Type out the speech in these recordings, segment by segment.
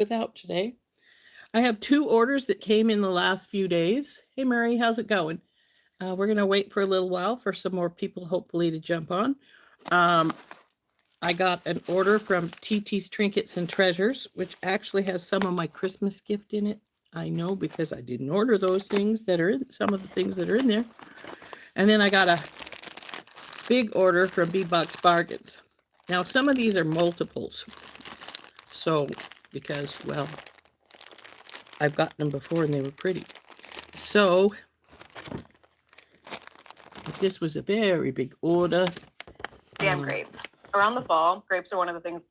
without today. I have 2 orders that came in the last few days. Hey, Mary, how's it going? We're going to wait for a little while for some more people, hopefully, to jump on. Um, I got an order from Titi's Trinkets and Treasures, which actually has some of my Christmas gift in it. I know because I didn't order those things that are in some of the things that are in there. And then I got a big order from Bead Box Bargains. Now, some of these are multiples. So, because, well, I've gotten them before and they were pretty. So, this was a very big order. Damn grapes. Around the fall, grapes are one of the things.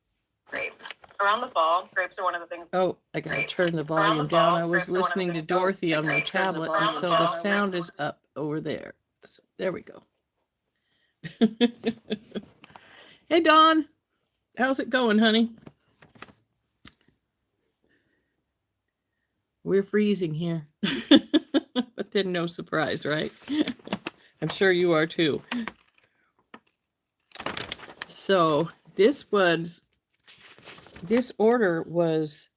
Grapes. Around the fall, grapes are one of the things. Oh, I gotta turn the volume down. I was listening to Dorothy on my tablet, and so the sound is up over there. So there we go. Hey, Dawn. How's it going, honey? We're freezing here. But then no surprise, right? I'm sure you are too. So this order was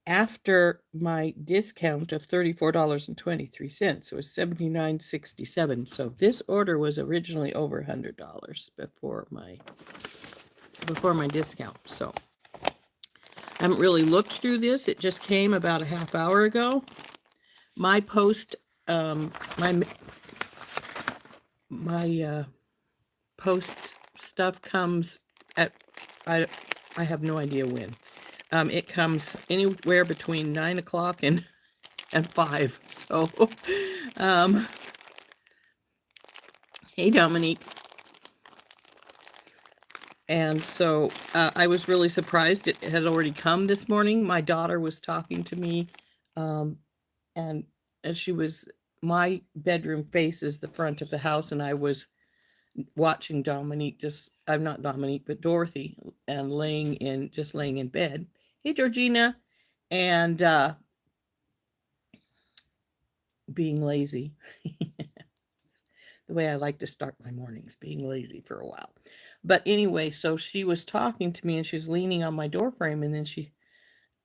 after my discount of $34.23. It was $79.67. So this order was originally over $100 before my discount. So I haven't really looked through this. It just came about a half hour ago. My post, my post stuff comes at I have no idea when. It comes anywhere between 9 o'clock and 5. So, hey, Dominique. And so I was really surprised it had already come this morning. My daughter was talking to me, and my bedroom faces the front of the house, and I was watching Dominique, I'm not Dominique, but Dorothy, and laying in bed. Hey, Georgina, and being lazy. The way I like to start my mornings, being lazy for a while. But anyway, so she was talking to me, and she's leaning on my door frame, and then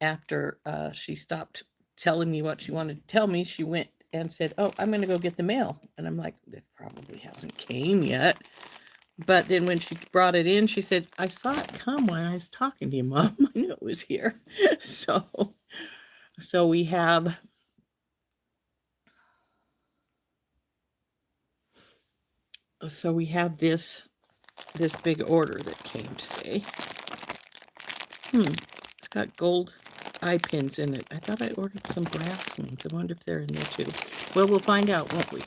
after she stopped telling me what she wanted to tell me, she went and said, "Oh, I'm going to go get the mail." And I'm like, "It probably hasn't came yet." But then when she brought it in, she said, "I saw it come when I was talking to you, Mom. I knew it was here." So we have this big order that came today. It's got gold eye pins in it. I thought I ordered some brass ones. I wonder if they're in there too. Well, we'll find out, won't we?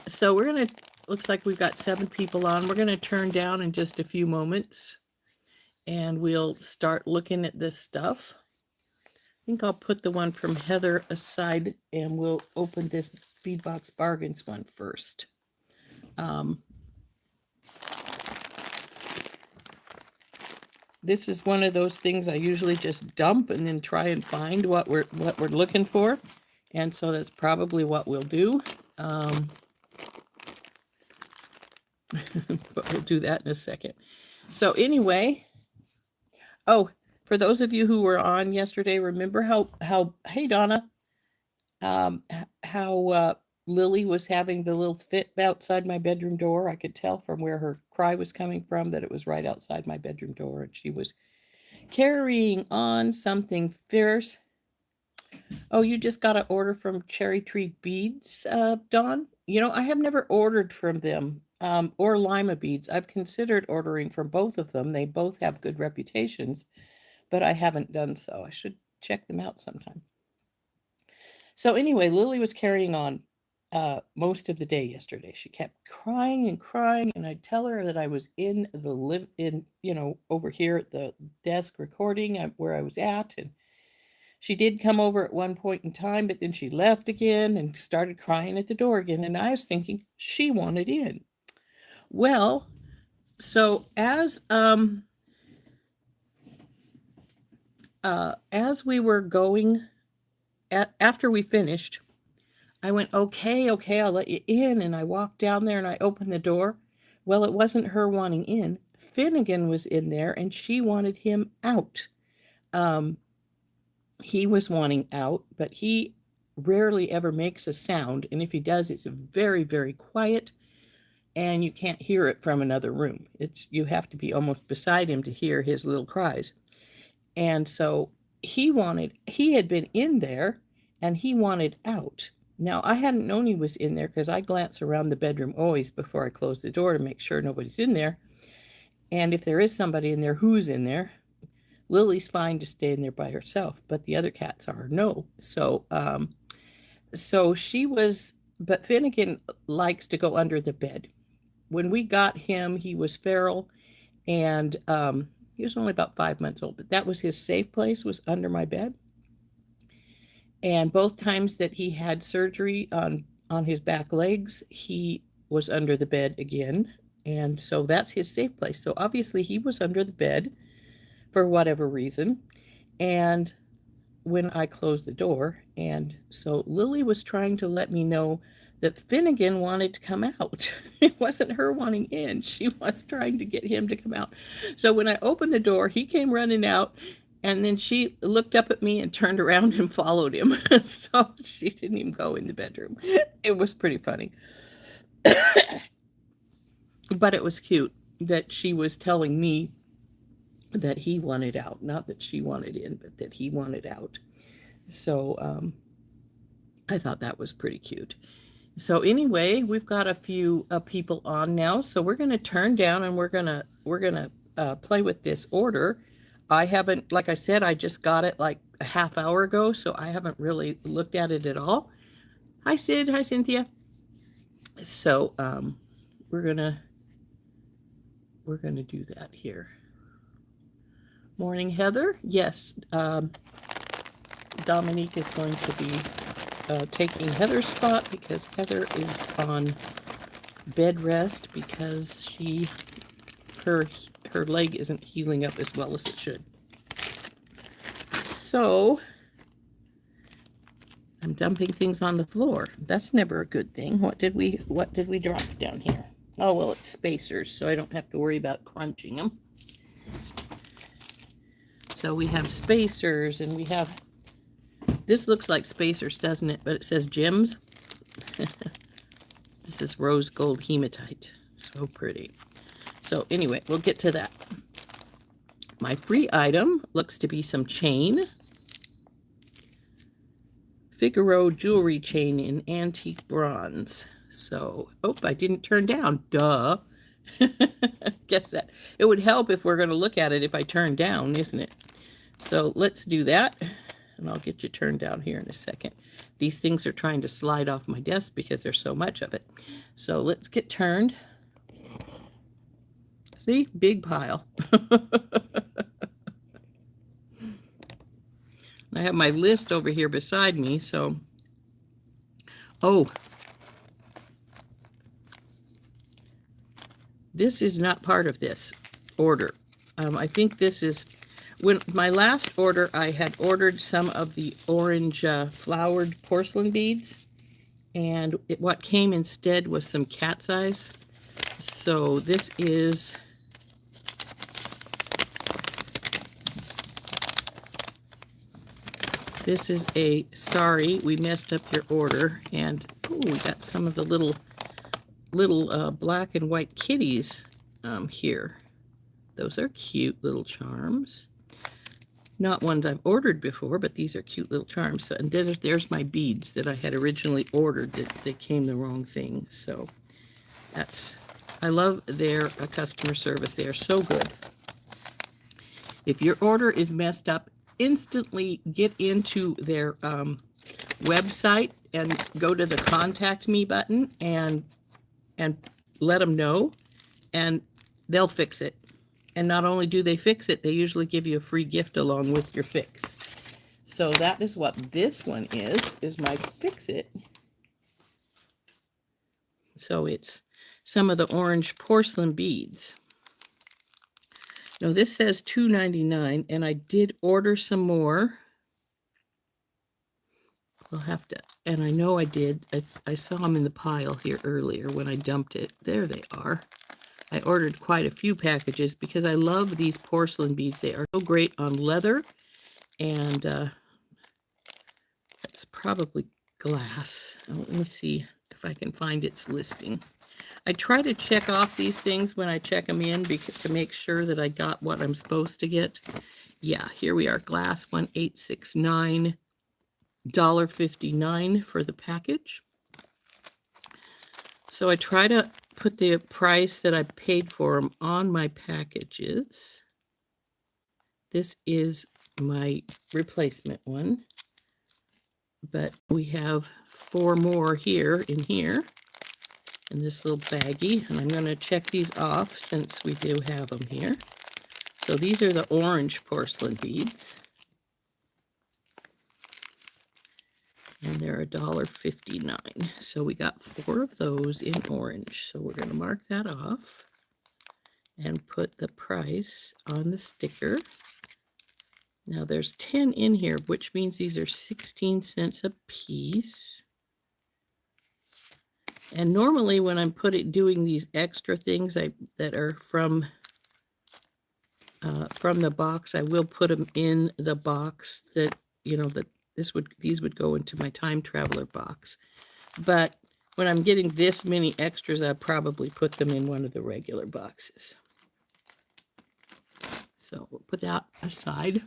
So we're going to, looks like we've got 7 people on. We're going to turn down in just a few moments, and we'll start looking at this stuff. I think I'll put the one from Heather aside, and we'll open this Bead Box Bargains one first. This is one of those things I usually just dump and then try and find what we're looking for. And so that's probably what we'll do. But we'll do that in a second. So anyway, for those of you who were on yesterday, remember how hey, Donna, how Lily was having the little fit outside my bedroom door. I could tell from where her cry was coming from that it was right outside my bedroom door, and she was carrying on something fierce. Oh, you just got an order from Cherry Tree Beads, Dawn? You know, I have never ordered from them, or Lima Beads. I've considered ordering from both of them. They both have good reputations, but I haven't done so. I should check them out sometime. So anyway, Lily was carrying on most of the day yesterday. She kept crying and crying, and I'd tell her that I was in over here at the desk recording where I was at, and she did come over at one point in time, but then she left again and started crying at the door again, and I was thinking she wanted in. Well, so as we were going, after we finished, I went, okay, I'll let you in. And I walked down there and I opened the door. Well, it wasn't her wanting in. Finnegan was in there and she wanted him out. he was wanting out, but he rarely ever makes a sound. And if he does, it's very, very quiet and you can't hear it from another room. You have to be almost beside him to hear his little cries. And so he had been in there and he wanted out. Now, I hadn't known he was in there because I glance around the bedroom always before I close the door to make sure nobody's in there. And if there is somebody in there, who's in there? Lily's fine to stay in there by herself, but the other cats are no. So she was, but Finnegan likes to go under the bed. When we got him, he was feral, and he was only about 5 months old. But that was his safe place, was under my bed. And both times that he had surgery on his back legs, he was under the bed again. And so that's his safe place. So obviously he was under the bed for whatever reason. And when I closed the door, and so Lily was trying to let me know that Finnegan wanted to come out. It wasn't her wanting in. She was trying to get him to come out. So when I opened the door, he came running out, and then she looked up at me and turned around and followed him. So she didn't even go in the bedroom. It was pretty funny. But it was cute that she was telling me that he wanted out. Not that she wanted in, but that he wanted out. So I thought that was pretty cute. So anyway, we've got a few people on now. So we're going to turn down and we're going to play with this order. I haven't, like I said, I just got it like a half hour ago, so I haven't really looked at it at all. Hi, Sid. Hi, Cynthia. So we're gonna do that here. Morning, Heather. Yes, Dominique is going to be taking Heather's spot because Heather is on bed rest because her leg isn't healing up as well as it should. So I'm dumping things on the floor. That's never a good thing. What did we drop down here? Oh, well, it's spacers, so I don't have to worry about crunching them. So we have spacers, and we have, this looks like spacers, doesn't it? But it says gems. This is rose gold hematite. So pretty. So anyway, we'll get to that. My free item looks to be some chain. Figaro jewelry chain in antique bronze. So, oh, I didn't turn down. Duh. Guess that. It would help if we're going to look at it if I turn down, isn't it? So let's do that. And I'll get you turned down here in a second. These things are trying to slide off my desk because there's so much of it. So let's get turned. See? Big pile. I have my list over here beside me, so... Oh. This is not part of this order. I think this is... When my last order, I had ordered some of the orange flowered porcelain beads, and what came instead was some cat's eyes. So this is... This is a, sorry, we messed up your order, and ooh, we got some of the little black and white kitties here. Those are cute little charms. Not ones I've ordered before, but these are cute little charms. So, and then there's my beads that I had originally ordered that they came the wrong thing. So that's, I love their customer service. They are so good. If your order is messed up, instantly get into their website and go to the contact me button and let them know, and they'll fix it. And not only do they fix it, they usually give you a free gift along with your fix. So that is what this one is my fix it. So it's some of the orange porcelain beads. Now this says $2.99, and I did order some more. We'll have to, and I know I did. I saw them in the pile here earlier when I dumped it. There they are. I ordered quite a few packages because I love these porcelain beads. They are so great on leather, and probably glass. Oh, let me see if I can find its listing. I try to check off these things when I check them in to make sure that I got what I'm supposed to get. Yeah, here we are. Glass 1869, $1.59 for the package. So I try to put the price that I paid for them on my packages. This is my replacement one, but we have 4 more here in this little baggie, and I'm going to check these off since we do have them here. So these are the orange porcelain beads, and they're $1.59. So we got 4 of those in orange. So we're going to mark that off and put the price on the sticker. Now there's 10 in here, which means these are 16 cents a piece. And normally when I'm doing these extra things that are from the box, I will put them in the box that, that these would go into my time traveler box. But when I'm getting this many extras, I probably put them in one of the regular boxes. So we'll put that aside.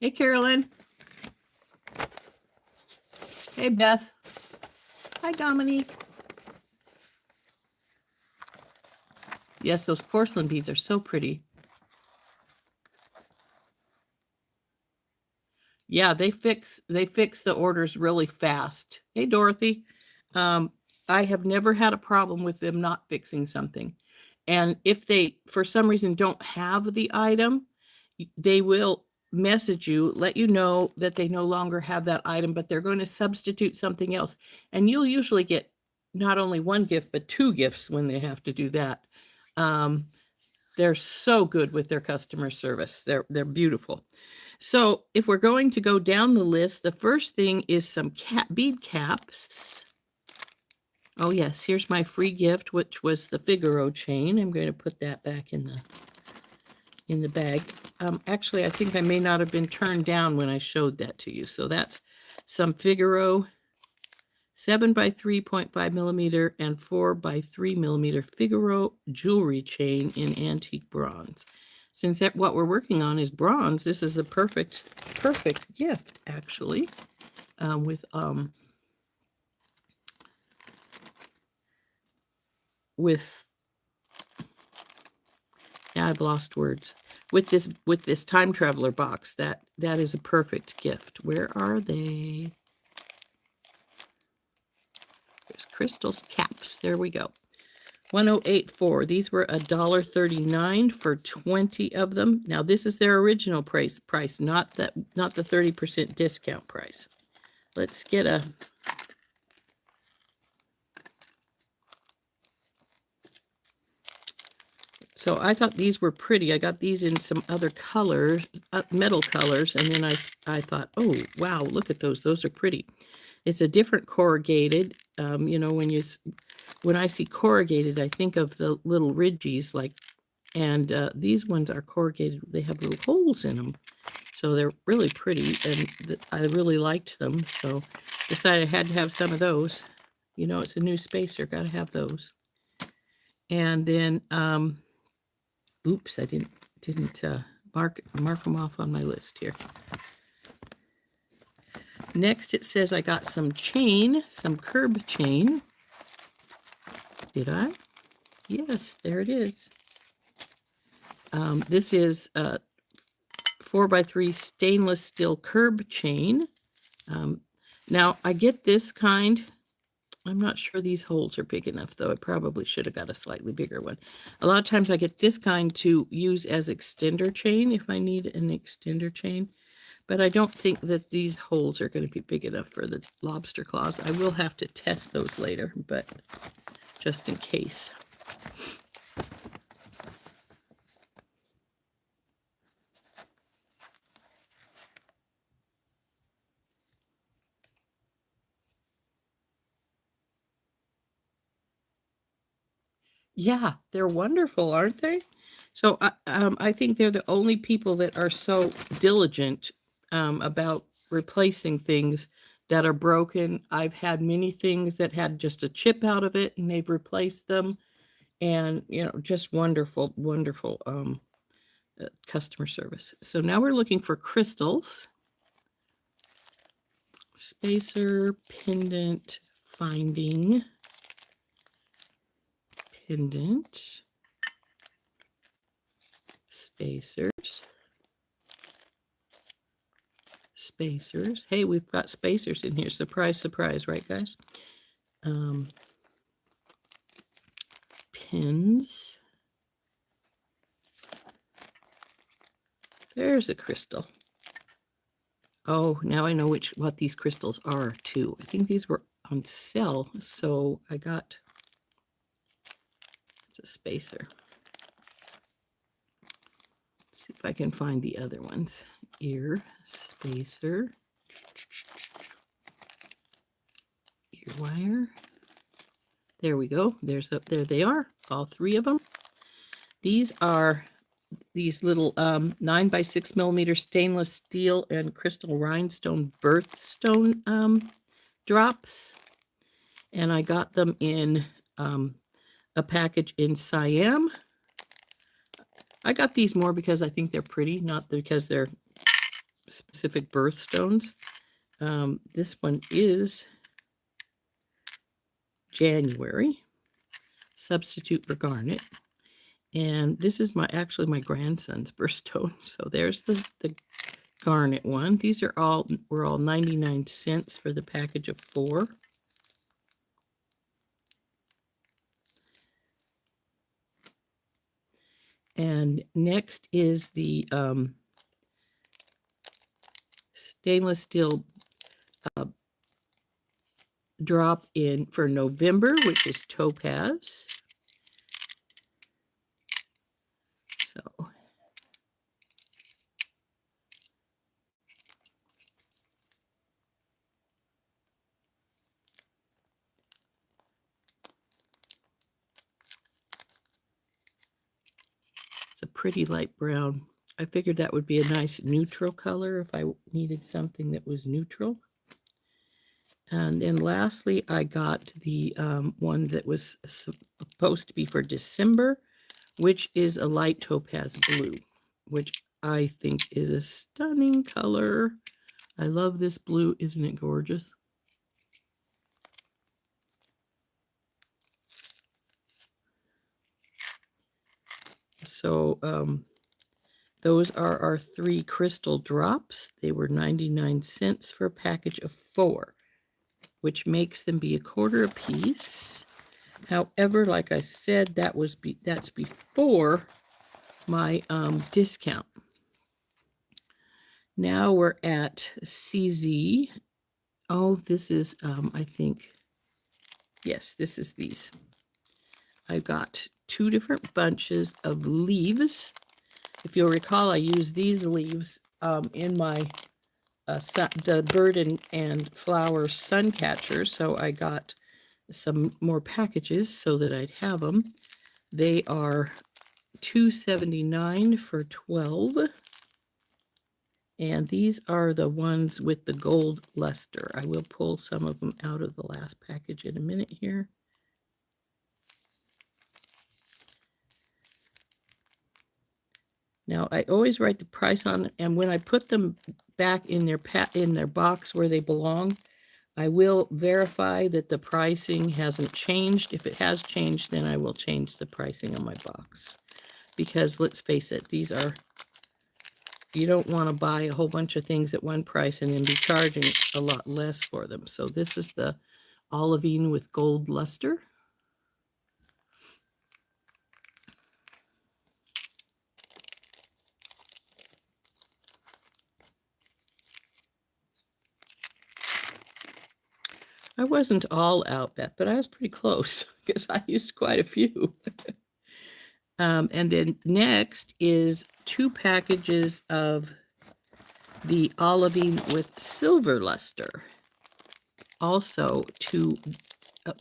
Hey, Carolyn. Hey, Beth. Hi, Dominique. Yes, those porcelain beads are so pretty. Yeah, they fix the orders really fast. Hey, Dorothy. I have never had a problem with them not fixing something. And if they, for some reason, don't have the item, they will message you, let you know that they no longer have that item, but they're going to substitute something else. And you'll usually get not only 1 gift, but 2 gifts when they have to do that. They're so good with their customer service. They're beautiful. So if we're going to go down the list, the first thing is some bead caps. Oh yes, here's my free gift, which was the Figaro chain. I'm going to put that back in the bag. Actually, I think I may not have been turned down when I showed that to you. So that's some Figaro 7 by 3.5 millimeter and 4 by 3 millimeter Figaro jewelry chain in antique bronze. Since what we're working on is bronze, this is a perfect gift, actually. Yeah, I've lost words. With this time traveler box, that is a perfect gift. Where are they? There's crystals caps. There we go. 1084. These were $1.39 for 20 of them. Now this is their original price, not the 30% discount price. Let's get a So I thought these were pretty. I got these in some other colors, metal colors, and then I thought, oh wow, look at those. Those are pretty. It's a different corrugated. When I see corrugated, I think of the little ridges, and these ones are corrugated. They have little holes in them, so they're really pretty, and I really liked them. So decided I had to have some of those. It's a new spacer. Got to have those. And then. Oops, I didn't mark them off on my list here. Next, it says I got some curb chain. Did I? Yes, there it is. This is 4x3 stainless steel curb chain. Now, I get this kind. I'm not sure these holes are big enough, though. I probably should have got a slightly bigger one. A lot of times I get this kind to use as extender chain if I need an extender chain. But I don't think that these holes are going to be big enough for the lobster claws. I will have to test those later, but just in case. Yeah, they're wonderful, aren't they? So I think they're the only people that are so diligent about replacing things that are broken. I've had many things that had just a chip out of it, and they've replaced them. And, just wonderful, wonderful customer service. So now we're looking for crystals. Spacer, pendant, finding, pendant, spacers, spacers. Hey, we've got spacers in here. Surprise, surprise, right, guys? Pins. There's a crystal. Oh, now I know what these crystals are too. I think these were on sale, so I got, it's a spacer. Let's see if I can find the other ones. Ear, spacer, ear wire. There we go. There they are, all three of them. These are these little 9 by 6 millimeter stainless steel and crystal rhinestone birthstone drops. And I got them in a package in Siam. I got these more because I think they're pretty, not because they're specific birthstones. This one is January, substitute for garnet. And this is actually my grandson's birthstone. So there's the garnet one. These were all 99 cents for the package of 4. And next is the stainless steel drop in for November, which is topaz. So it's a pretty light brown. I figured that would be a nice neutral color if I needed something that was neutral. And then lastly, I got the one that was supposed to be for December, which is a light topaz blue, which I think is a stunning color. I love this blue. Isn't it gorgeous? So those are our 3 crystal drops. They were 99 cents for a package of 4, which makes them be $1/4 a piece. However, like I said, that's before my discount. Now we're at CZ. Oh, this is, I think, yes, this is these. I got 2 different bunches of leaves. If you'll recall, I used these leaves in my the bird and flower sun catcher, so I got some more packages so that I'd have them. They are $2.79 for 12. And these are the ones with the gold luster. I will pull some of them out of the last package in a minute here. Now, I always write the price on it, and when I put them back in their box where they belong, I will verify that the pricing hasn't changed. If it has changed, then I will change the pricing on my box. Because let's face it, you don't want to buy a whole bunch of things at one price and then be charging a lot less for them. So this is the olivine with gold luster. I wasn't all out, Beth, but I was pretty close because I used quite a few. And then next is 2 packages of the olivine with silver luster. Also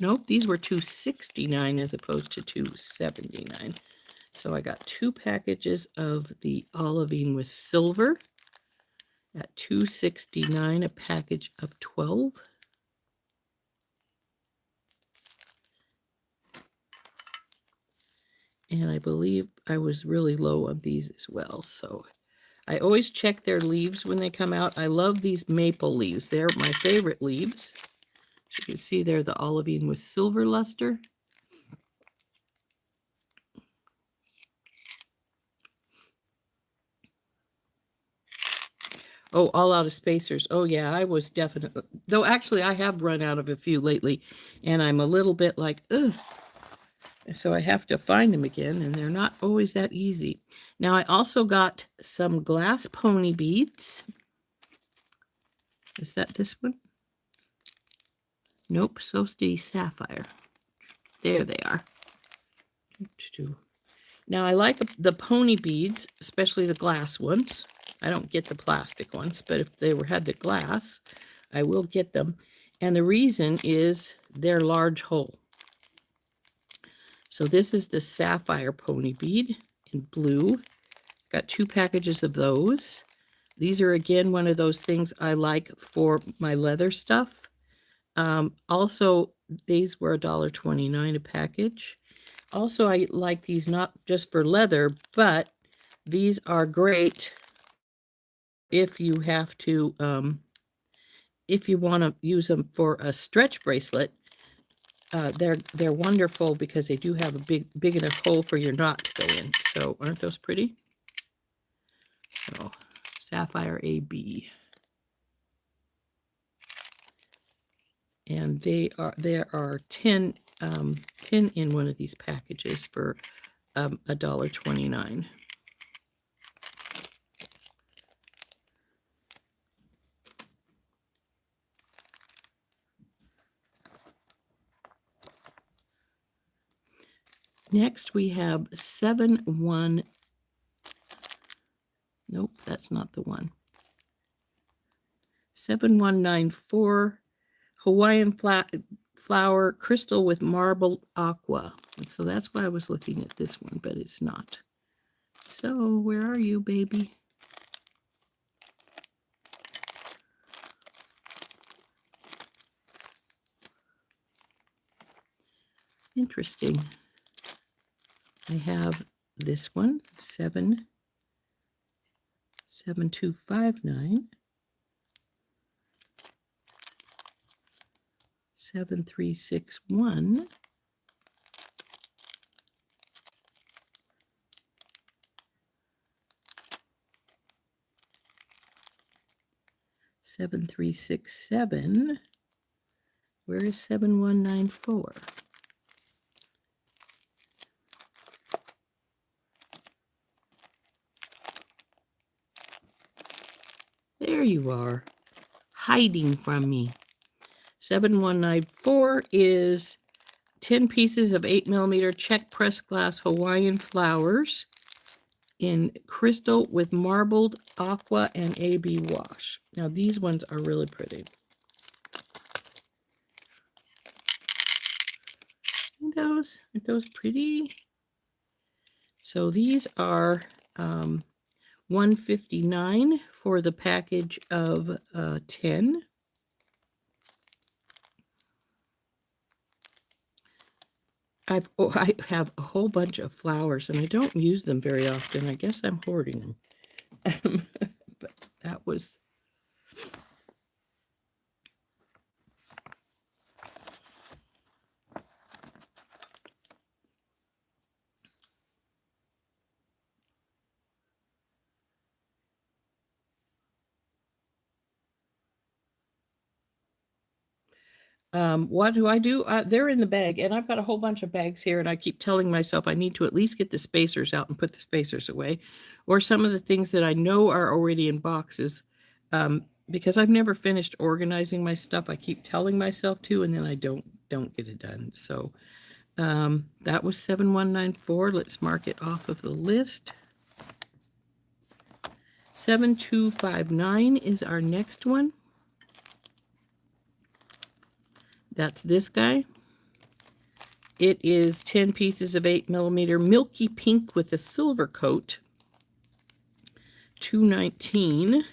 nope, these were $2.69 as opposed to $2.79. So I got 2 packages of the olivine with silver. at $2.69 a package of 12. And I believe I was really low on these as well. So I always check their leaves when they come out. I love these maple leaves. They're my favorite leaves. As you can see there, the olivine with silver luster. Oh, all out of spacers. Oh, yeah, I was definitely... Though, actually, I have run out of a few lately, and I'm a little bit like, ugh. So I have to find them again, and they're not always that easy. Now, I also got some glass pony beads. Is that this one? Nope, supposed to be sapphire. There they are. Now, I like the pony beads, especially the glass ones. I don't get the plastic ones, but if they had the glass, I will get them. And the reason is they're large hole. So this is the sapphire pony bead in blue. Got 2 packages of those. These are, again, one of those things I like for my leather stuff. Also, these were $1.29 a package. Also, I like these not just for leather, but these are great if you have to, if you want to use them for a stretch bracelet. They're wonderful because they do have a big enough hole for your knot to go in. So aren't those pretty? So Sapphire AB. And there are 10 in one of these packages for $1.29. Next we have 7-1. Nope, that's not the one. 7194 Hawaiian flower crystal with marble aqua. And so that's why I was looking at this one, but it's not. So where are you, baby? Interesting. I have this one, 7259, 7361, 7367. Where is 7194? There you are, hiding from me. 7194 is 10 pieces of 8mm check press glass Hawaiian flowers in crystal with marbled aqua and AB wash. Now these ones are really pretty. Aren't those pretty? So these are $1.59 for the package of 10. I have a whole bunch of flowers, and I don't use them very often. I guess I'm hoarding them. But that was... what do I do? They're in the bag, and I've got a whole bunch of bags here, and I keep telling myself I need to at least get the spacers out and put the spacers away, or some of the things that I know are already in boxes, because I've never finished organizing my stuff. I keep telling myself to, and then I don't get it done. So that was 7194. Let's mark it off of the list. 7259 is our next one. That's this guy. It is 10 pieces of 8mm milky pink with a silver coat. $2.19.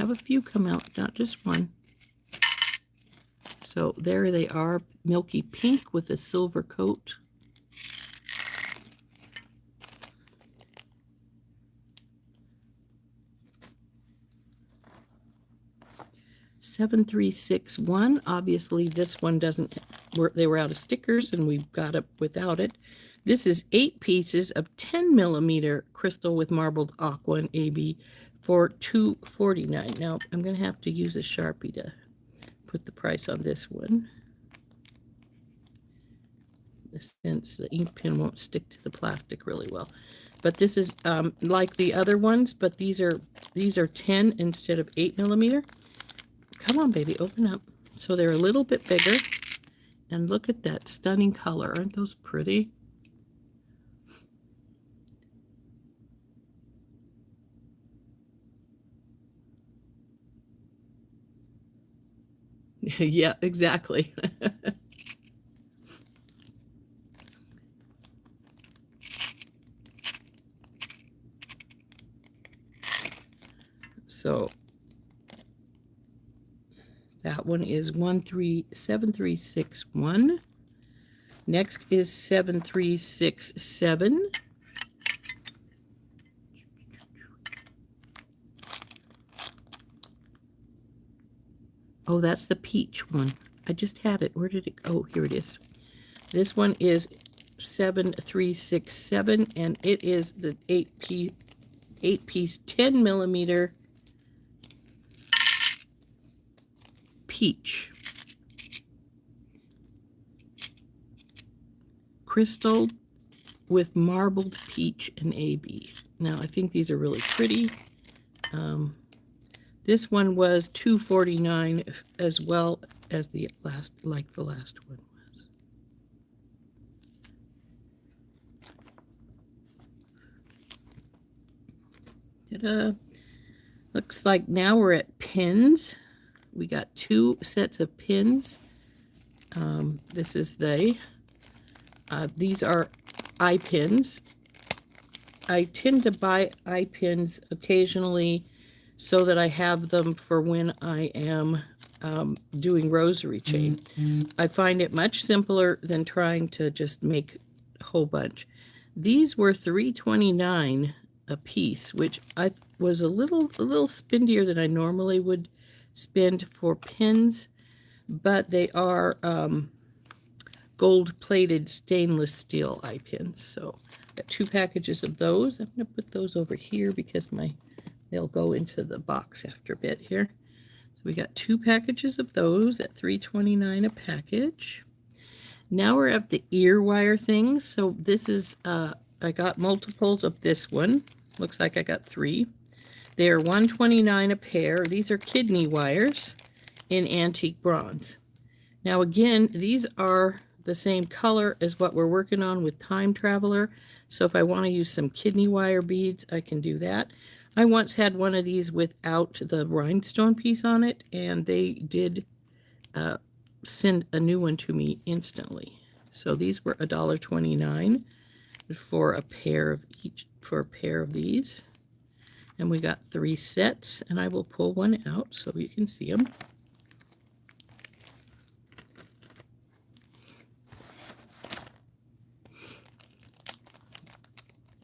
have a few come out, not just one. So there they are, milky pink with a silver coat. $7,361. Obviously, this one doesn't work. They were out of stickers, and we got it without it. This is 8 pieces of 10 millimeter crystal with marbled aqua and AB for $249. Now, I'm going to have to use a Sharpie to put the price on this one, since the ink pen won't stick to the plastic really well. But this is like the other ones, but these are 10 instead of 8 millimeter. Come on, baby, open up. So they're a little bit bigger. And look at that stunning color. Aren't those pretty? Yeah, exactly. So that one is 7361. Next is 7367. Oh, that's the peach one. I just had it. Where did it go? Oh, here it is. This one is 7367, and it is the 8-piece 10 millimeter peach. Crystal with marbled peach and AB. Now, I think these are really pretty. This one was $249 as well as the last one was. Ta-da! Looks like now we're at pins. We got 2 sets of pins. This is these are eye pins. I tend to buy eye pins occasionally so that I have them for when I am doing rosary chain. I find it much simpler than trying to just make a whole bunch. These were $3.29 a piece, which I was a little spendier than I normally would spend for pins, but they are gold-plated stainless steel eye pins. So got 2 packages of those. I'm going to put those over here because they'll go into the box after a bit here. So we got 2 packages of those at $3.29 a package. Now we're at the ear wire things. So this is, I got multiples of this one. Looks like I got 3. They're $129 a pair. These are kidney wires in antique bronze. Now again, these are the same color as what we're working on with Time Traveler. So if I want to use some kidney wire beads, I can do that. I once had one of these without the rhinestone piece on it, and they did send a new one to me instantly. So these were $1.29 for a pair of these. And we got 3 sets, and I will pull one out so you can see them.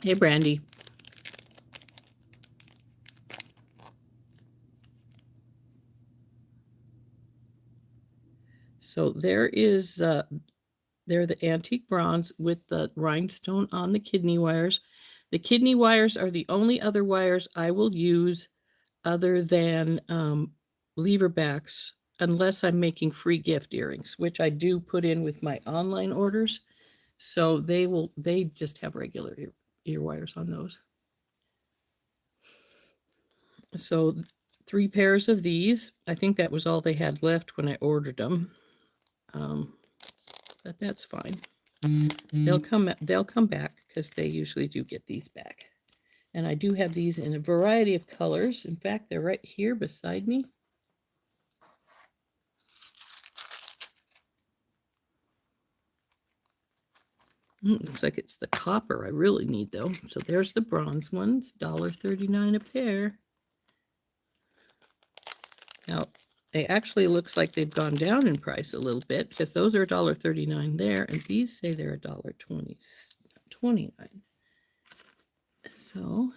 Hey, Brandy. So there is, they're the antique bronze with the rhinestone on the kidney wires. The kidney wires are the only other wires I will use other than lever backs, unless I'm making free gift earrings, which I do put in with my online orders. So they just have regular ear wires on those. So 3 pairs of these. I think that was all they had left when I ordered them. But that's fine. They'll come back because they usually do get these back. And I do have these in a variety of colors. In fact, they're right here beside me. Looks like it's the copper I really need, though. So there's the bronze ones, $1.39 a pair. They actually looks like they've gone down in price a little bit because those are $1.39 there, and these say they're $1.29. So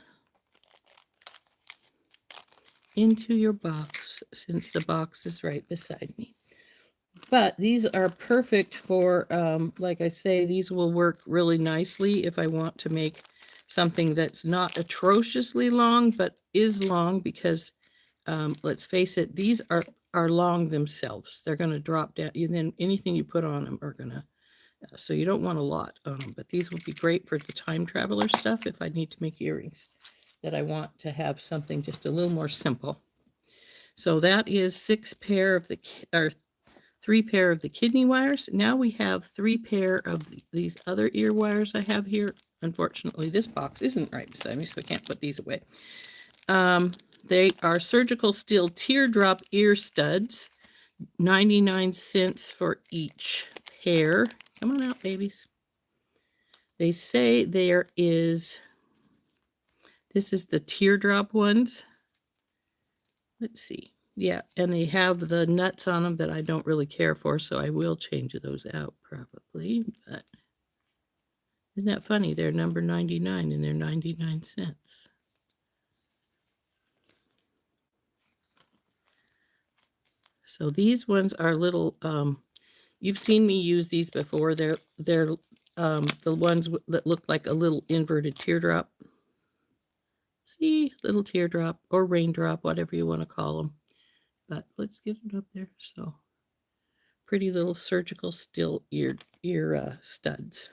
into your box, since the box is right beside me. But these are perfect for, like I say, these will work really nicely if I want to make something that's not atrociously long, but is long because, let's face it, these are long themselves. They're going to drop down, and then anything you put on them are going to, so you don't want a lot on them. But these would be great for the time traveler stuff if I need to make earrings that I want to have something just a little more simple. So that is 6 pair of the, or 3 pair of the kidney wires. Now we have 3 pair of these other ear wires I have here. Unfortunately, this box isn't right beside me, so I can't put these away. They are surgical steel teardrop ear studs, 99 cents for each pair. Come on out, babies. They say there is, this is the teardrop ones. Let's see. Yeah, and they have the nuts on them that I don't really care for, so I will change those out probably. But isn't that funny? They're number 99 and they're 99 cents. So these ones are little, you've seen me use these before. They're the ones that look like a little inverted teardrop. See, little teardrop or raindrop, whatever you want to call them. But let's get it up there. So pretty little surgical steel ear studs.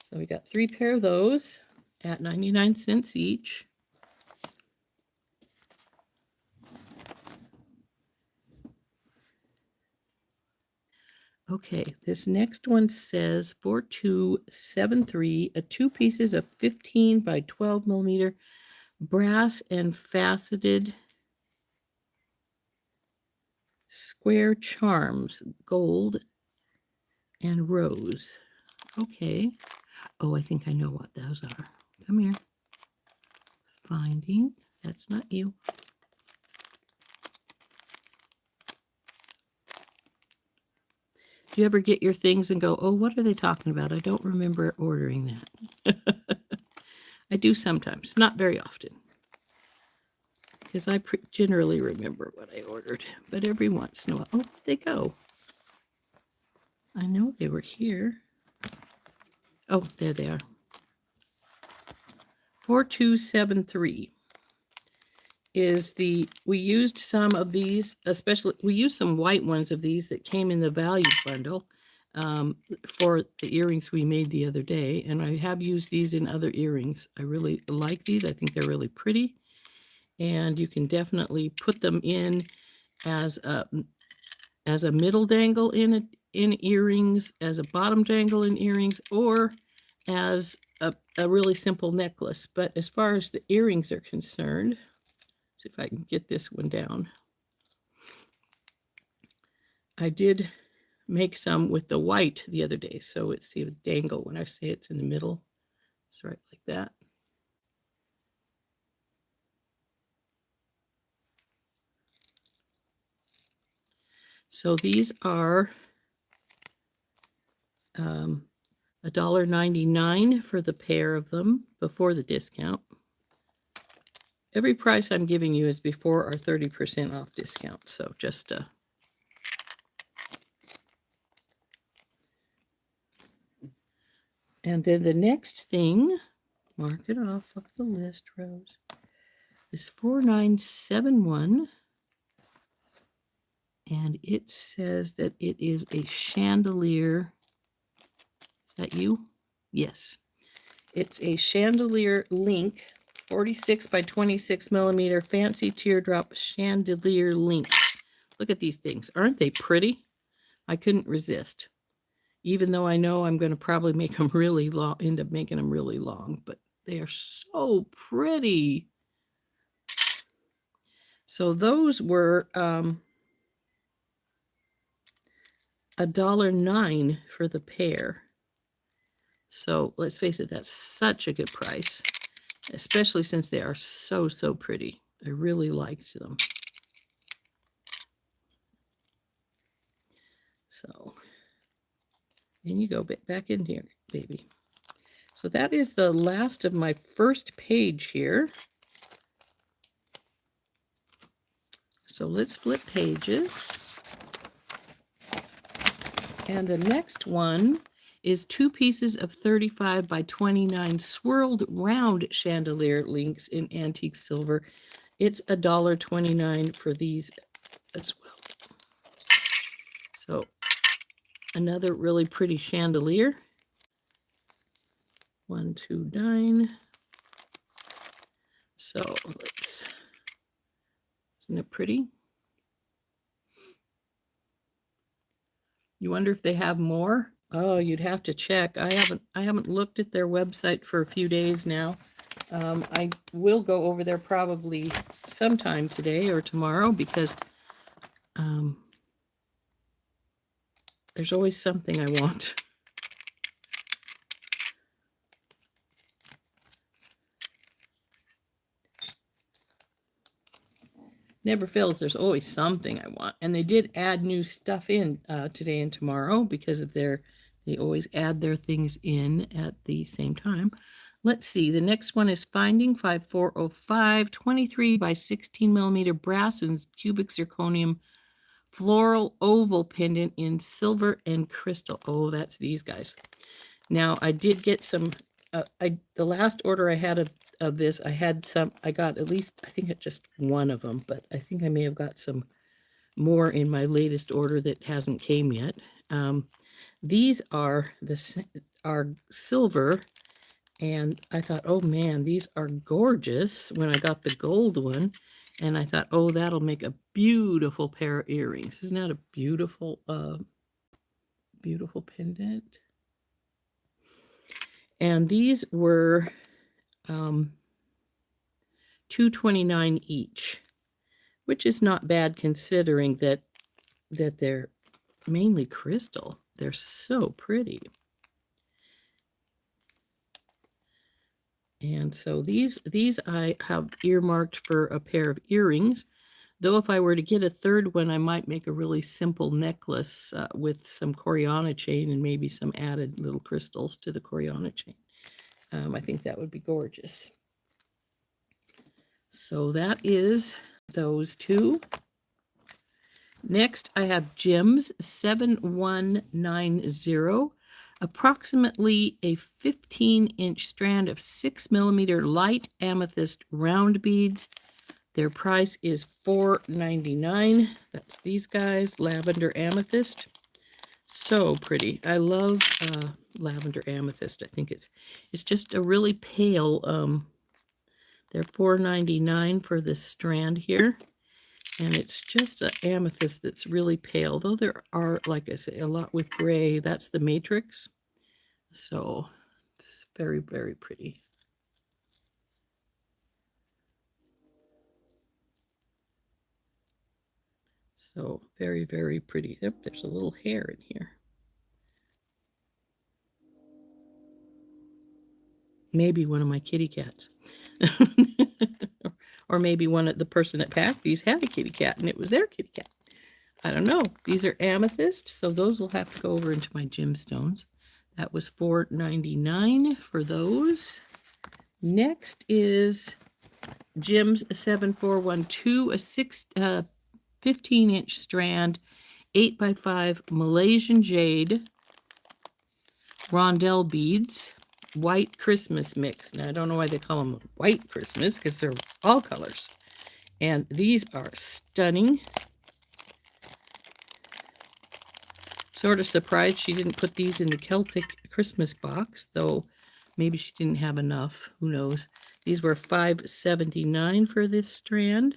So we got 3 pair of those at 99 cents each. Okay, this next one says 4273, 2 pieces of 15 by 12 millimeter brass and faceted square charms, gold and rose. Okay. Oh, I think I know what those are. Come here. Finding. That's not you. Do you ever get your things and go, oh, what are they talking about? I don't remember ordering that. I do sometimes, not very often. Because I generally remember what I ordered. But every once in a while, oh, where'd they go? I know they were here. Oh, there they are. 4273 is the, we used some of these, especially, we used some white ones of these that came in the value bundle for the earrings we made the other day. And I have used these in other earrings. I really like these. I think they're really pretty. And you can definitely put them in as a middle dangle in earrings, as a bottom dangle in earrings, or as a really simple necklace. But as far as the earrings are concerned, see if I can get this one down. I did make some with the white the other day, so it's a dangle. When I say it's in the middle, it's right like that. So these are $1.99 for the pair of them before the discount. Every price I'm giving you is before our 30% off discount. So just and then the next thing, mark it off of the list, Rose, is 4971. And it says that it is a chandelier. Is that you? Yes. It's a chandelier link, 46 by 26 millimeter fancy teardrop chandelier link. Look at these things. Aren't they pretty? I couldn't resist. Even though I know I'm going to probably make them really long, end up making them really long, but they are so pretty. So those were $1.09 for the pair. So let's face it, that's such a good price, especially since they are so, so pretty. I really liked them. So, in you go, back in here, baby. So that is the last of my first page here. So let's flip pages. And the next one is 2 pieces of 35 by 29 swirled round chandelier links in antique silver. It's $1.29 for these as well. So another really pretty chandelier. 129. So let's, isn't it pretty? You wonder if they have more? Oh, you'd have to check. I haven't looked at their website for a few days now. I will go over there probably sometime today or tomorrow because there's always something I want. Never fails. There's always something I want. And they did add new stuff in today and tomorrow because of they always add their things in at the same time. Let's see. The next one is Finding 5405, 23 by 16 millimeter brass and cubic zirconium floral oval pendant in silver and crystal. Oh, that's these guys. Now, I did get some, the last order I had of this, I got at least, I think just one of them, but I think I may have got some more in my latest order that hasn't came yet. These are silver, and I thought, oh man, these are gorgeous when I got the gold one. And I thought, oh, that'll make a beautiful pair of earrings. Isn't that a beautiful, beautiful pendant? And these were $2.29 each, which is not bad considering that they're mainly crystal. They're so pretty. And so these I have earmarked for a pair of earrings. Though if I were to get a third one, I might make a really simple necklace with some Coriana chain and maybe some added little crystals to the Coriana chain. I think that would be gorgeous. So that is those two. Next, I have Gems 7190, approximately a 15-inch strand of 6 millimeter light amethyst round beads. Their price is $4.99. That's these guys, lavender amethyst. So pretty. I love lavender amethyst. I think it's just a really pale. They're $4.99 for this strand here. And it's just an amethyst that's really pale, though there are, like I say, a lot with gray. That's the matrix. So it's very, very pretty. So very, very pretty. Yep, there's a little hair in here. Maybe one of my kitty cats. Or maybe the person that packed these had a kitty cat and it was their kitty cat. I don't know. These are amethyst, so those will have to go over into my gemstones. That was $4.99 for those. Next is Gems 7412, a 15-inch strand, 8x5 Malaysian jade rondelle beads, white Christmas mix. Now, I don't know why they call them white Christmas because they're all colors. And these are stunning. Sort of surprised she didn't put these in the Celtic Christmas box, though maybe she didn't have enough. Who knows? These were $5.79 for this strand.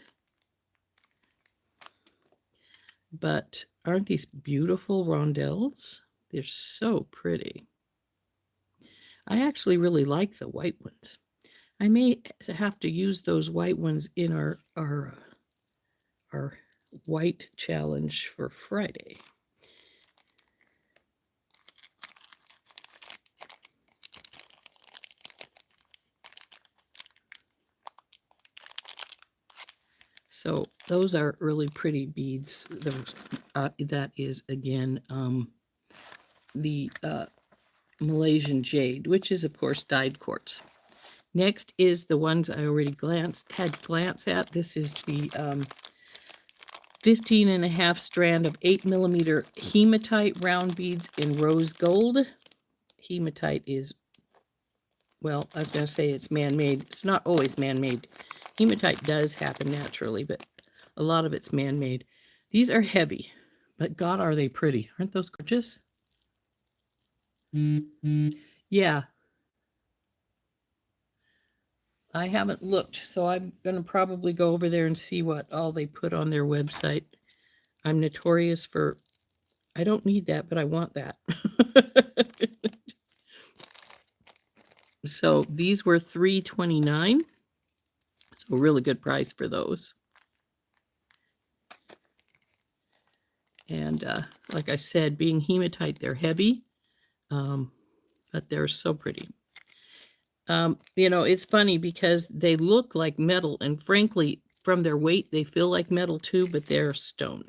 But aren't these beautiful rondelles? They're so pretty. I actually really like the white ones. I may have to use those white ones in our white challenge for Friday. So those are really pretty beads. Those, that is, again, the Malaysian jade, which is, of course, dyed quartz. Next is the ones I already had glance at. This is the 15.5 strand of 8mm hematite round beads in rose gold. Hematite is, well, I was going to say it's man-made. It's not always man-made. Hematite does happen naturally, but a lot of it's man-made. These are heavy, but God, are they pretty. Aren't those gorgeous? Yeah. I haven't looked, so I'm going to probably go over there and see what all they put on their website. I'm notorious for, I don't need that, but I want that. So these were $3.29. So a really good price for those. And like I said, being hematite, they're heavy, but they're so pretty. You know, it's funny because they look like metal, and frankly, from their weight, they feel like metal too, but they're stone.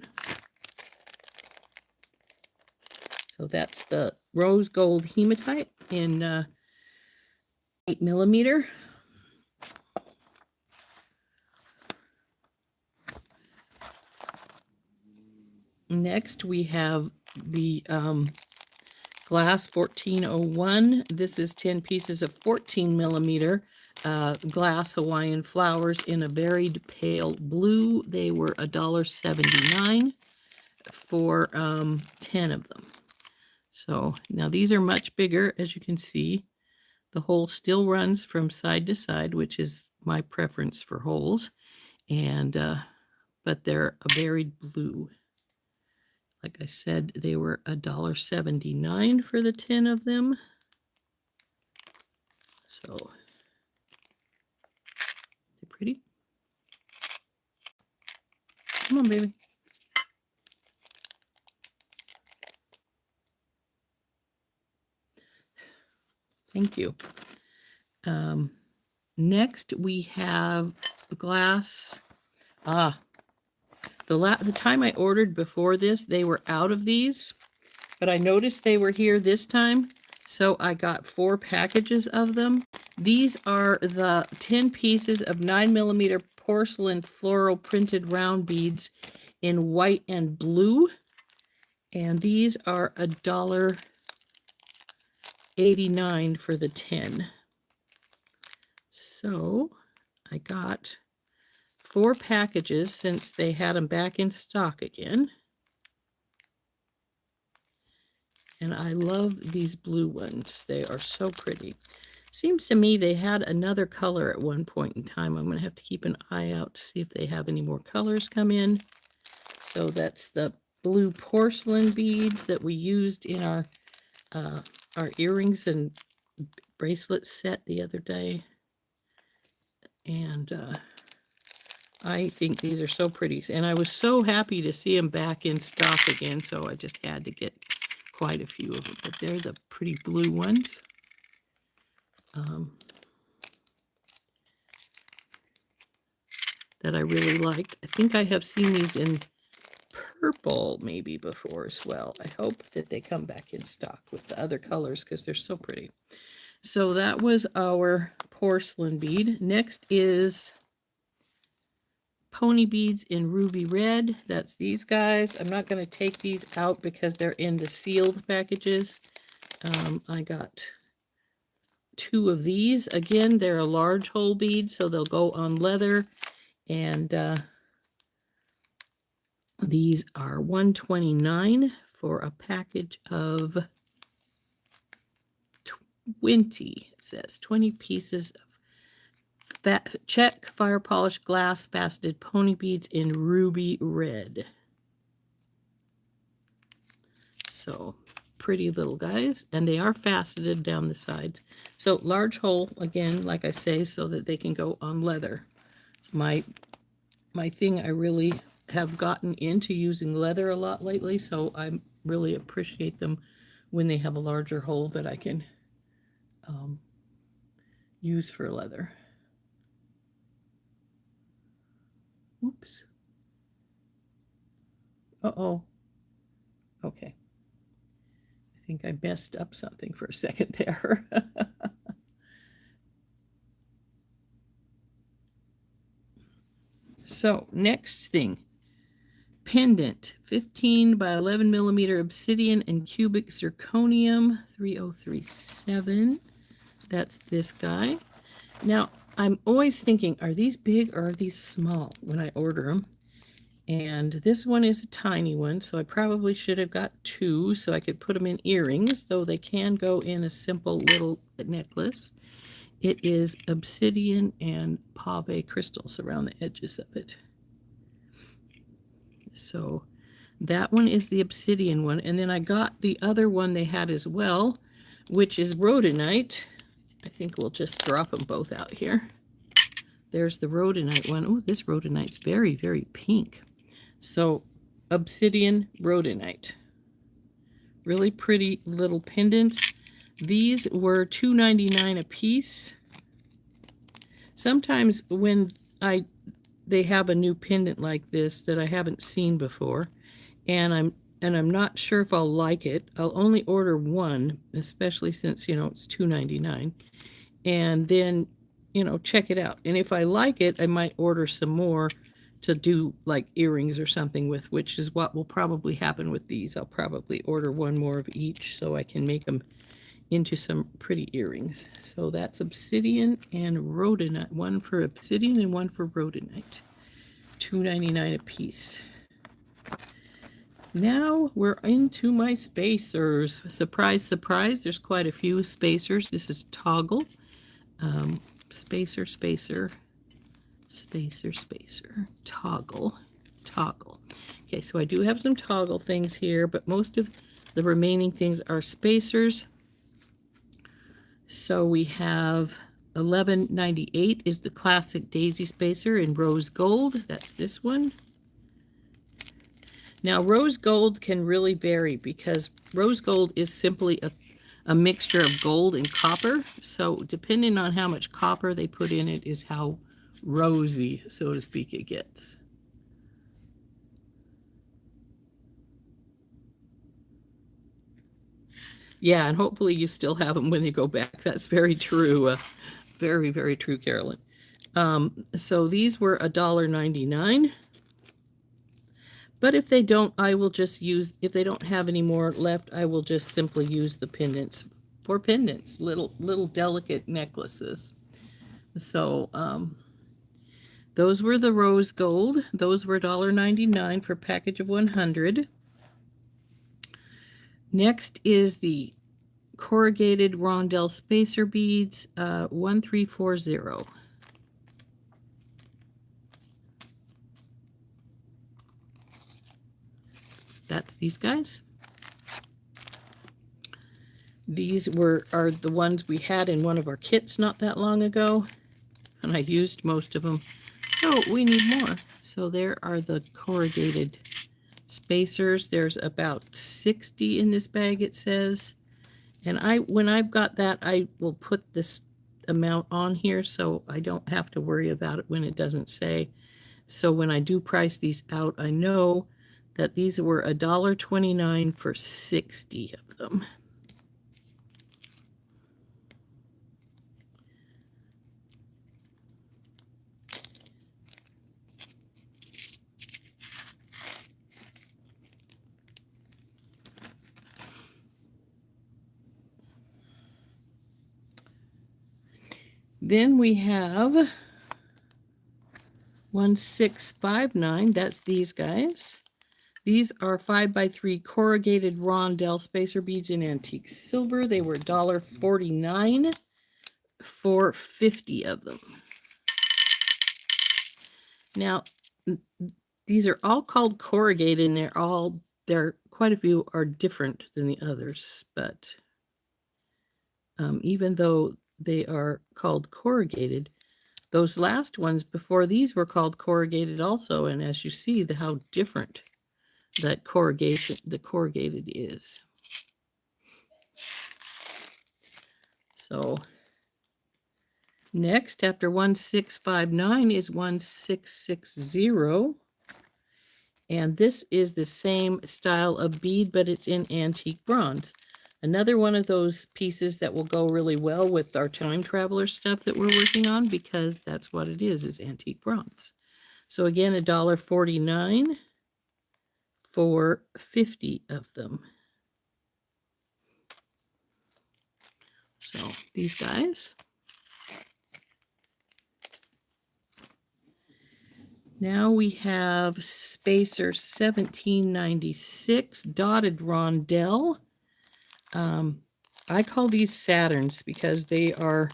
So that's the rose gold hematite in 8mm. Next, we have the glass 1401. This is 10 pieces of 14mm glass Hawaiian flowers in a varied pale blue. They were $1.79 for 10 of them. So now these are much bigger, as you can see. The hole still runs from side to side, which is my preference for holes, and but they're a varied blue. Like I said, they were $1.79 for the 10 of them. So they're pretty. Come on, baby. Thank you. Next, we have the glass. The time I ordered before this, they were out of these, but I noticed they were here this time, so I got 4 packages of them. These are the 10 pieces of 9mm porcelain floral printed round beads in white and blue, and these are $1.89 for the 10. So I got 4 packages since they had them back in stock again. And I love these blue ones. They are so pretty. Seems to me they had another color at one point in time. I'm going to have to keep an eye out to see if they have any more colors come in. So that's the blue porcelain beads that we used in our earrings and bracelet set the other day. And I think these are so pretty. And I was so happy to see them back in stock again, so I just had to get quite a few of them. But they're the pretty blue ones. That I really like. I think I have seen these in purple maybe before as well. I hope that they come back in stock with the other colors because they're so pretty. So that was our porcelain bead. Next is pony beads in ruby red. That's these guys. I'm not going to take these out because they're in the sealed packages. I got 2 of these. Again, they're a large hole bead, so they'll go on leather. And these are $1.29 for a package of 20. It says 20 pieces of check fire polished glass faceted pony beads in ruby red. So pretty little guys, and they are faceted down the sides. So large hole, again, like I say, so that they can go on leather. It's my thing. I really have gotten into using leather a lot lately, so I really appreciate them when they have a larger hole that I can use for leather. Oops. Uh-oh. Okay. I think I messed up something for a second there. So, next thing. Pendant, 15 by 11 millimeter obsidian and cubic zirconium, 3037. That's this guy. Now, I'm always thinking, are these big or are these small when I order them? And this one is a tiny one, so I probably should have got two so I could put them in earrings, though they can go in a simple little necklace. It is obsidian and pave crystals around the edges of it. So that one is the obsidian one. And then I got the other one they had as well, which is rhodonite. I think we'll just drop them both out here. There's the rhodonite one. Oh, this rhodonite's very, very pink. So obsidian rhodonite. Really pretty little pendants. These were $2.99 a piece. Sometimes when they have a new pendant like this that I haven't seen before, and I'm not sure if I'll like it, I'll only order one, especially since, it's $2.99, and then, check it out. And if I like it, I might order some more to do like earrings or something with, which is what will probably happen with these. I'll probably order one more of each so I can make them into some pretty earrings. So that's obsidian and rhodonite. One for obsidian and one for rhodonite. $2.99 a piece. Now we're into my spacers. Surprise, surprise, there's quite a few spacers. This is toggle. Spacer, spacer, spacer, spacer, toggle, toggle. Okay, so I do have some toggle things here, but most of the remaining things are spacers. So we have $11.98 is the classic daisy spacer in rose gold. That's this one. Now, rose gold can really vary because rose gold is simply a mixture of gold and copper. So depending on how much copper they put in it is how rosy, so to speak, it gets. Yeah, and hopefully you still have them when you go back. That's very true. Very, very true, Carolyn. So these were $1.99. But if they don't, I will just use, if they don't have any more left, I will just simply use the pendants for pendants, little delicate necklaces. So those were the rose gold. Those were $1.99 for a package of 100. Next is the corrugated rondelle spacer beads, 1340. That's these guys. These are the ones we had in one of our kits not that long ago, and I used most of them. So we need more. So there are the corrugated spacers. There's about 60 in this bag, it says. And when I've got that, I will put this amount on here so I don't have to worry about it when it doesn't say. So when I do price these out, I know that these were $1.29 for 60 of them. Then we have 1659. That's these guys. These are 5x3 corrugated rondelle spacer beads in antique silver. They were $1.49 for 50 of them. Now, these are all called corrugated, and they're quite a few are different than the others, but even though they are called corrugated, those last ones before these were called corrugated also, and as you see how different the corrugated is. So Next, after 1659 is 1660. And this is the same style of bead, but it's in antique bronze. Another one of those pieces that will go really well with our time traveler stuff that we're working on, because that's what it is antique bronze. So again, $1.49 for 50 of them. So these guys. Now we have Spacer 1796 dotted rondelle. I call these Saturns because they are,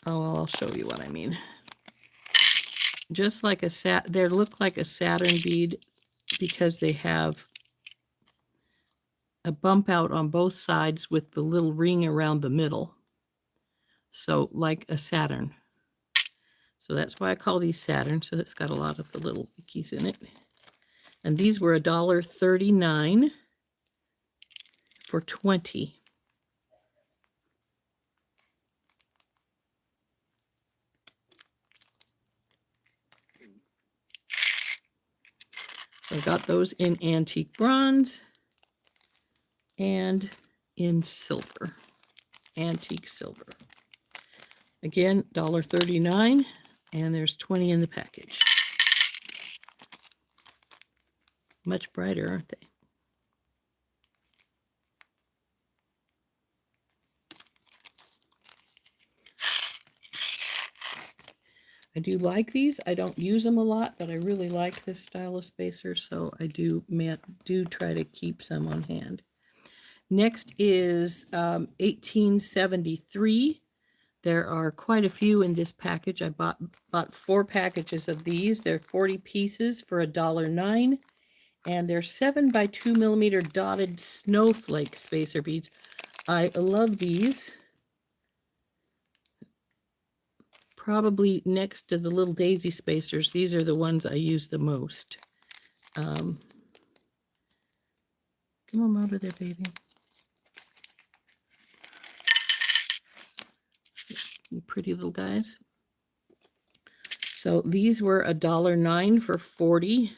oh, I'll show you what I mean. Just like a they look like a Saturn bead because they have a bump out on both sides with the little ring around the middle. So like a Saturn. So that's why I call these Saturn. So it's got a lot of the little keys in it. And these were $1.39 for 20. So I got those in antique bronze and in silver, antique silver. Again, $1.39, and there's 20 in the package. Much brighter, aren't they? I do like these. I don't use them a lot, but I really like this style of spacer, so I do try to keep some on hand. Next is 1873. There are quite a few in this package. I bought 4 packages of these. They're 40 pieces for $1.09, and they're 7 by 2 millimeter dotted snowflake spacer beads. I love these. Probably next to the little daisy spacers, these are the ones I use the most. Come on over there, baby. You pretty little guys. So these were $1.09 for 40.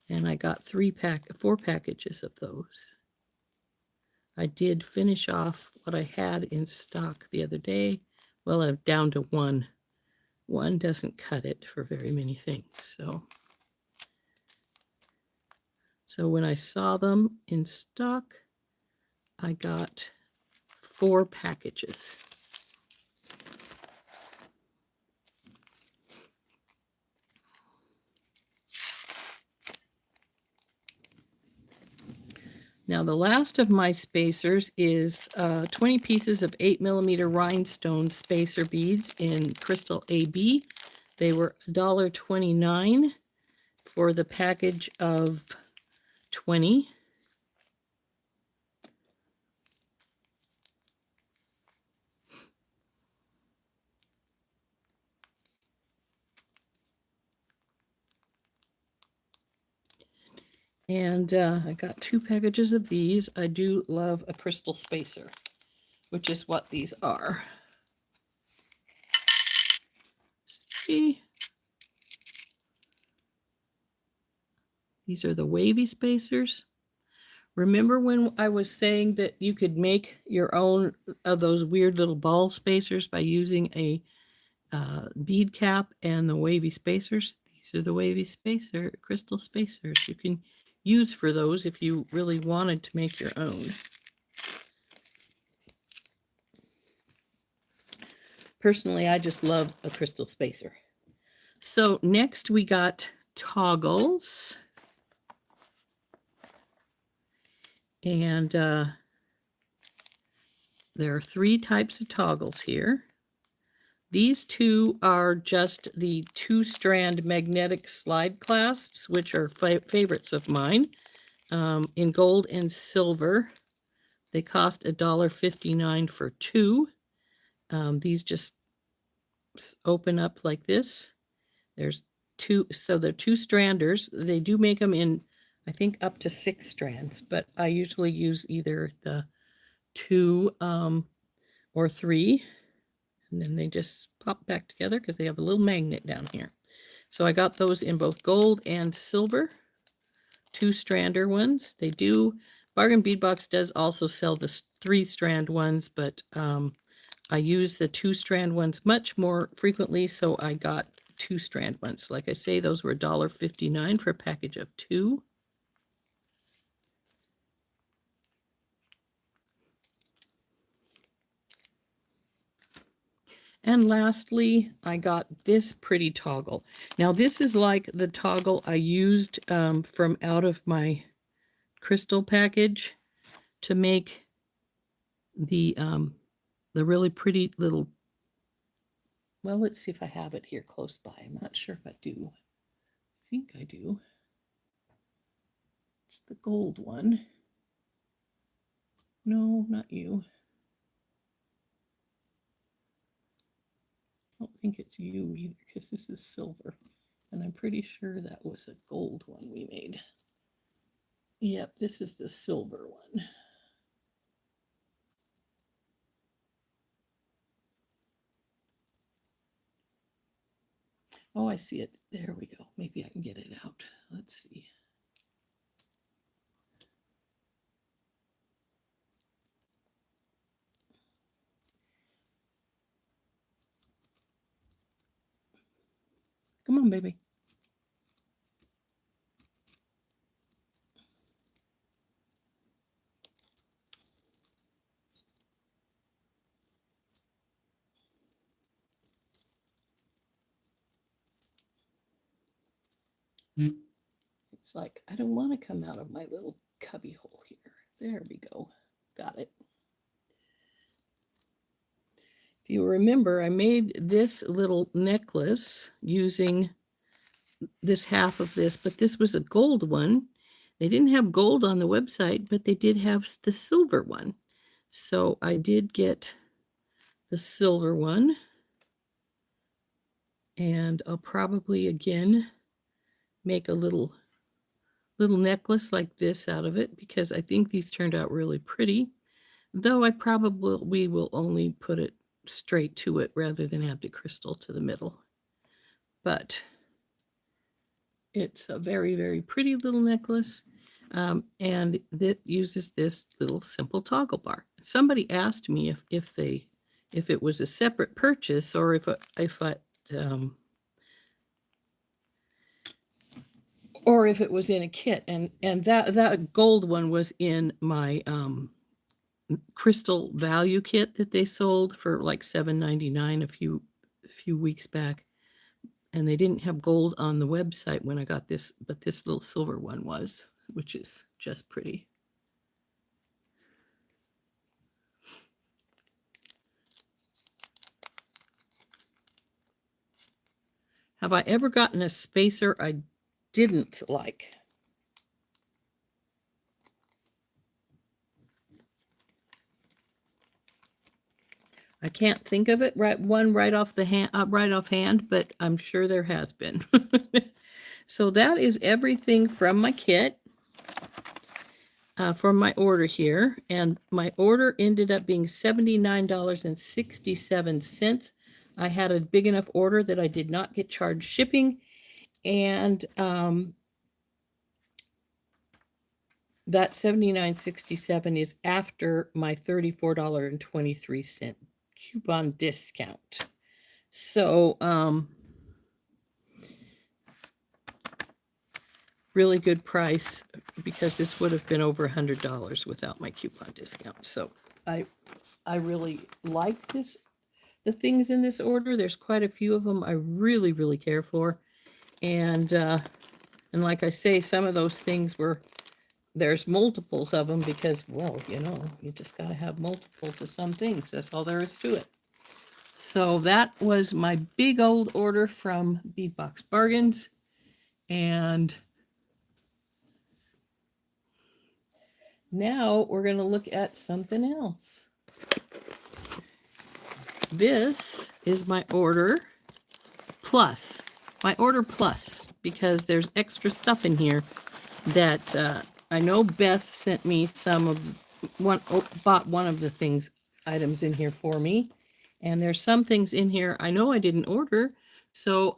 And I got 4 packages of those. I did finish off what I had in stock the other day. Well, I'm down to 1. 1 doesn't cut it for very many things. So when I saw them in stock, I got 4 packages. Now the last of my spacers is 20 pieces of 8 millimeter rhinestone spacer beads in crystal AB. They were $1.29 for the package of 20. And I got 2 packages of these. I do love a crystal spacer, which is what these are. See? These are the wavy spacers. Remember when I was saying that you could make your own of those weird little ball spacers by using a bead cap and the wavy spacers? These are the wavy crystal spacers you can use for those if you really wanted to make your own. Personally, I just love a crystal spacer. So next we got toggles. And there are 3 types of toggles here. These 2 are just the 2-strand magnetic slide clasps, which are favorites of mine, in gold and silver. They cost $1.59 for 2. These just open up like this. There's 2, so they're 2-stranders. They do make them in I think up to 6 strands, but I usually use either the 2 or 3, and then they just pop back together because they have a little magnet down here. So I got those in both gold and silver, 2-strander ones. They do, Bargain Bead Box does also sell the 3-strand ones, but I use the 2-strand ones much more frequently, so I got 2-strand ones. Like I say, those were $1.59 for a package of 2. And lastly, I got this pretty toggle. Now, this is like the toggle I used from out of my crystal package to make the really pretty little, well, let's see if I have it here close by. I'm not sure if I do. I think I do. It's the gold one. No, not you. I don't think it's you either because this is silver. And I'm pretty sure that was a gold one we made. Yep, this is the silver one. Oh, I see it. There we go. Maybe I can get it out. Let's see. Come on, baby. It's like, I don't want to come out of my little cubby hole here. There we go. Got it. If you remember, I made this little necklace using this half of this, but this was a gold one. They didn't have gold on the website, but they did have the silver one. So I did get the silver one. And I'll probably again make a little necklace like this out of it because I think these turned out really pretty. Though I probably will only put it straight to it rather than add the crystal to the middle. But it's a very, very pretty little necklace. And that uses this little simple toggle bar. Somebody asked me if it was a separate purchase or if it was in a kit, and that gold one was in my crystal value kit that they sold for like $7.99 a few weeks back, and they didn't have gold on the website when I got this, but this little silver one was, which is just pretty. Have I ever gotten a spacer I didn't like? I can't think of it right offhand, but I'm sure there has been. So that is everything from my kit, from my order here, and my order ended up being $79.67. I had a big enough order that I did not get charged shipping, and that $79.67 is after my $34.23 coupon discount. So really good price because this would have been over $100 without my coupon discount. So I really like the things in this order. There's quite a few of them I really, really care for. And like I say, some of those things there's multiples of them because, well, you just got to have multiples of some things. That's all there is to it. So that was my big old order from Bead Box Bargains. And now we're going to look at something else. This is my order plus. My order plus, because there's extra stuff in here that I know Beth sent me some of bought one of the items in here for me. And there's some things in here I know I didn't order. So,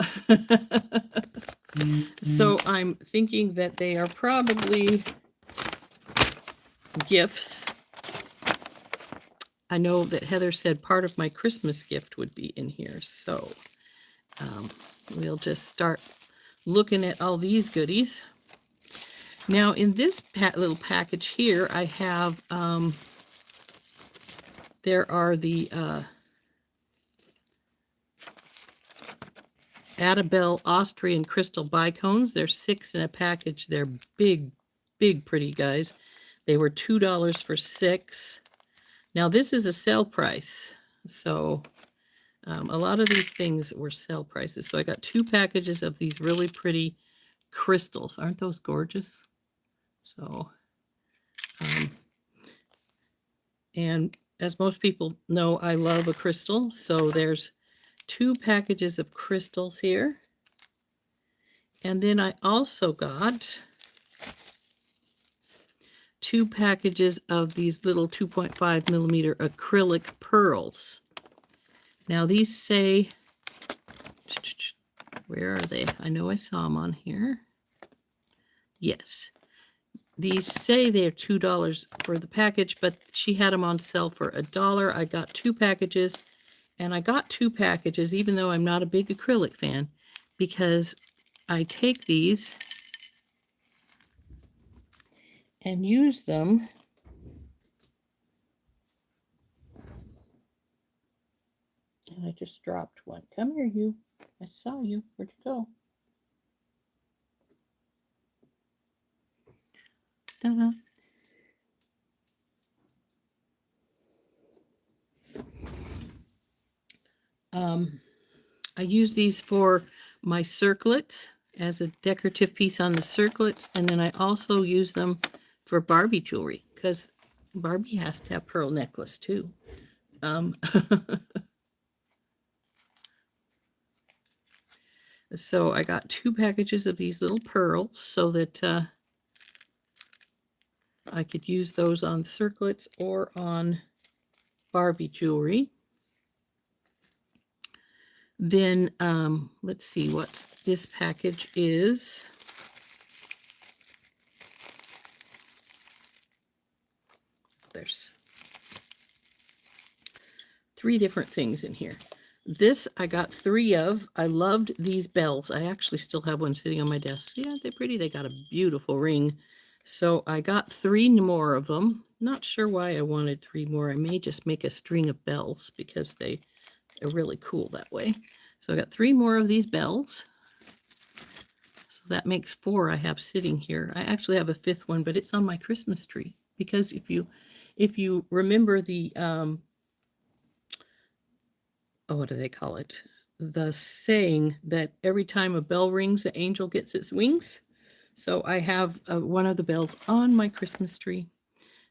so I'm thinking that they are probably gifts. I know that Heather said part of my Christmas gift would be in here. So we'll just start looking at all these goodies. Now in this little package here, I have, there are the Adabel Austrian crystal bicones. There's 6 in a package. They're big, big, pretty guys. They were $2 for 6. Now this is a sale price. So a lot of these things were sale prices. So I got 2 packages of these really pretty crystals. Aren't those gorgeous? So, and as most people know, I love a crystal. So there's 2 packages of crystals here. And then I also got 2 packages of these little 2.5 millimeter acrylic pearls. Now these say, where are they? I know I saw them on here. Yes. These say they're $2 for the package, but she had them on sale for $1. I got 2 packages, and I got 2 packages, even though I'm not a big acrylic fan, because I take these and use them and I just dropped one. Come here, you. I saw you. Where'd you go? Ta-da. I use these for my circlets as a decorative piece on the circlets, and then I also use them for Barbie jewelry because Barbie has to have pearl necklace too. So I got 2 packages of these little pearls so that I could use those on circlets or on Barbie jewelry. Then let's see what this package is. There's 3 different things in here. This I got 3 of. I loved these bells. I actually still have one sitting on my desk. Yeah, aren't they pretty? They got a beautiful ring. So I got 3 more of them. Not sure why I wanted 3 more. I may just make a string of bells because they are really cool that way. So I got 3 more of these bells. So that makes 4 I have sitting here. I actually have a 5th one, but it's on my Christmas tree. Because if you remember the what do they call it? The saying that every time a bell rings, the angel gets its wings. So I have one of the bells on my Christmas tree.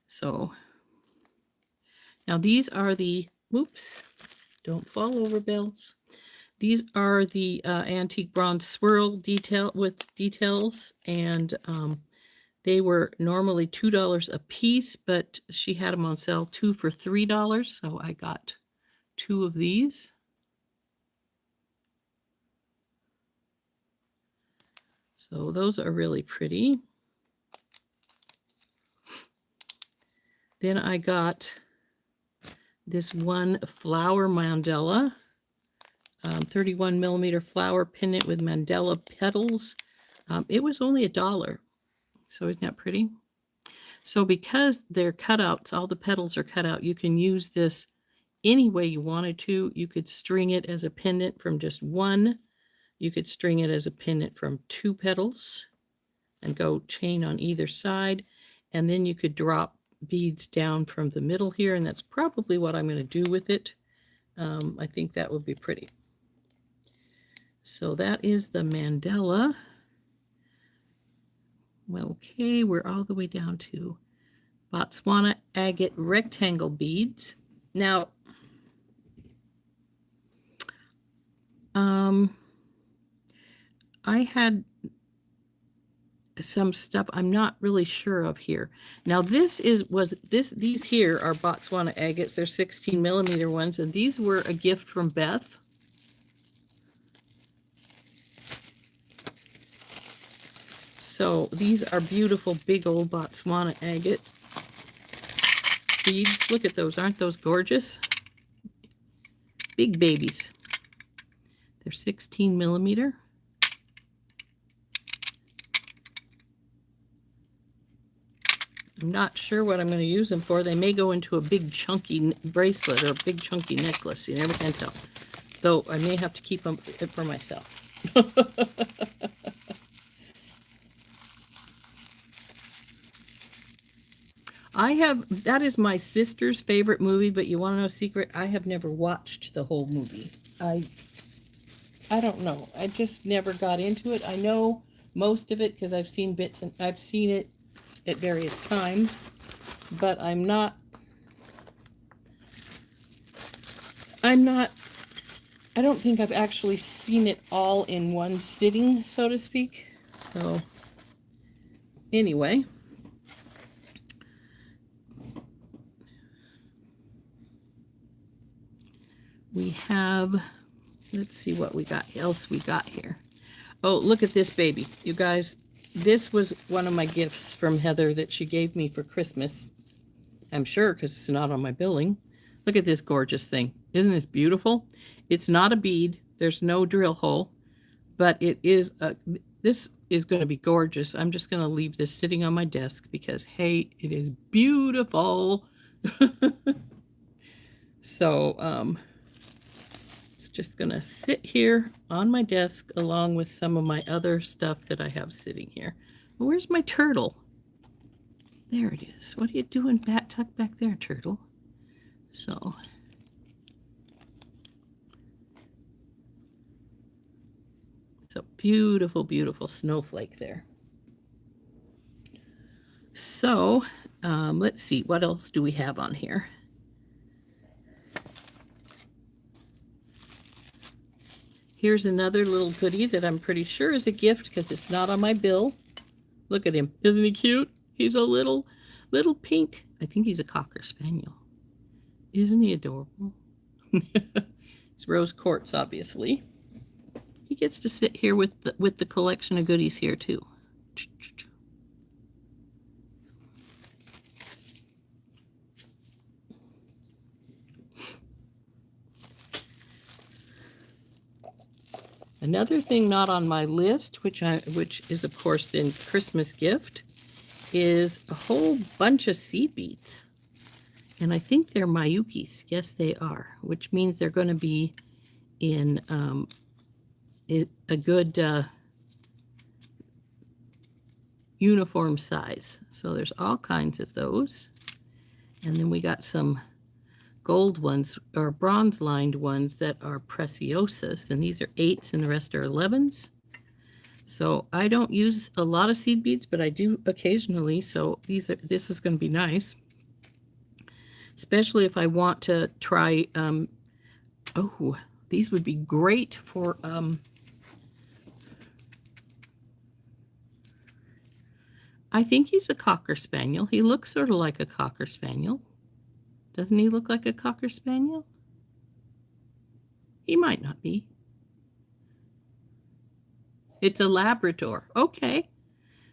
So now these are the, whoops, don't fall over bells. These are the antique bronze swirl details, and they were normally $2 a piece, but she had them on sale 2 for $3, so I got 2 of these. So those are really pretty. Then I got this one flower mandala, 31 millimeter flower pendant with mandala petals. It was only $1. So isn't that pretty? So because they're cutouts, all the petals are cut out, you can use this any way you wanted to. You could string it as a pendant from just 1. You could string it as a pendant from 2 petals and go chain on either side. And then you could drop beads down from the middle here, and that's probably what I'm going to do with it. I think that would be pretty. So that is the mandala. Well, okay, we're all the way down to Botswana agate rectangle beads. Now, I had some stuff I'm not really sure of here. Now these here are Botswana agates. They're 16 millimeter ones, and these were a gift from Beth. So these are beautiful big old Botswana agate beads. Look at those. Aren't those gorgeous? Big babies. They're 16 millimeter. I'm not sure what I'm going to use them for. They may go into a big chunky bracelet or a big chunky necklace. You never can tell. Though I may have to keep them for myself. That is my sister's favorite movie, but you want to know a secret? I have never watched the whole movie. I don't know. I just never got into it. I know most of it because I've seen bits and I've seen it at various times, but I don't think I've actually seen it all in one sitting, so to speak. So anyway, we have, let's see what else we got here. Oh, look at this baby. You guys, this was one of my gifts from Heather that she gave me for Christmas. I'm sure because it's not on my billing. Look at this gorgeous thing. Isn't this beautiful? It's not a bead. There's no drill hole, but this is going to be gorgeous. I'm just going to leave this sitting on my desk because, hey, it is beautiful. So, it's just going to sit here on my desk along with some of my other stuff that I have sitting here. Where's my turtle? There it is. What are you doing tucked back there, turtle? So, beautiful, beautiful snowflake there. So, let's see. What else do we have on here? Here's another little goodie that I'm pretty sure is a gift because it's not on my bill. Look at him. Isn't he cute? He's a little pink. I think he's a Cocker Spaniel. Isn't he adorable? It's rose quartz, obviously. He gets to sit here with the collection of goodies here too. Another thing not on my list, which is of course the Christmas gift, is a whole bunch of seed beads. And I think they're Mayukis. Yes, they are, which means they're going to be in a good uniform size. So there's all kinds of those. And then we got some gold ones or bronze lined ones that are preciosas, and these are 8s and the rest are 11s. So I don't use a lot of seed beads, but I do occasionally. So this is going to be nice, especially if I want to try. Oh, these would be great for I think he's a Cocker Spaniel. He looks sort of like a Cocker Spaniel. Doesn't he look like a Cocker Spaniel? He might not be. It's a Labrador. Okay.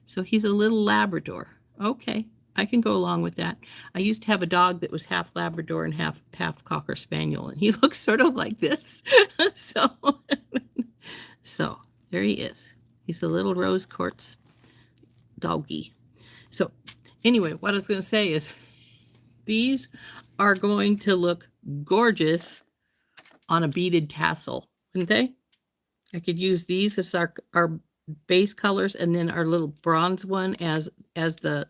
So he's a little Labrador. Okay. I can go along with that. I used to have a dog that was half Labrador and half Cocker Spaniel, and he looks sort of like this. So there he is. He's a little rose quartz doggy. So anyway, what I was going to say is these are going to look gorgeous on a beaded tassel, wouldn't they? I could use these as our base colors, and then our little bronze one as the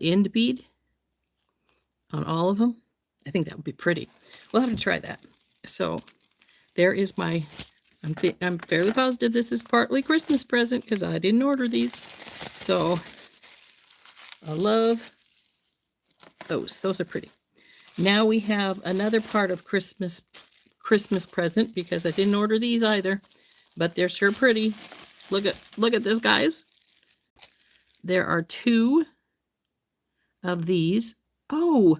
end bead on all of them. I think that would be pretty. We'll have to try that. So there is my, I'm fairly positive this is partly Christmas present because I didn't order these. So I love those. Those are pretty. Now we have another part of Christmas present because I didn't order these either, but they're sure pretty. Look at this, guys. there are 2 of these. Oh,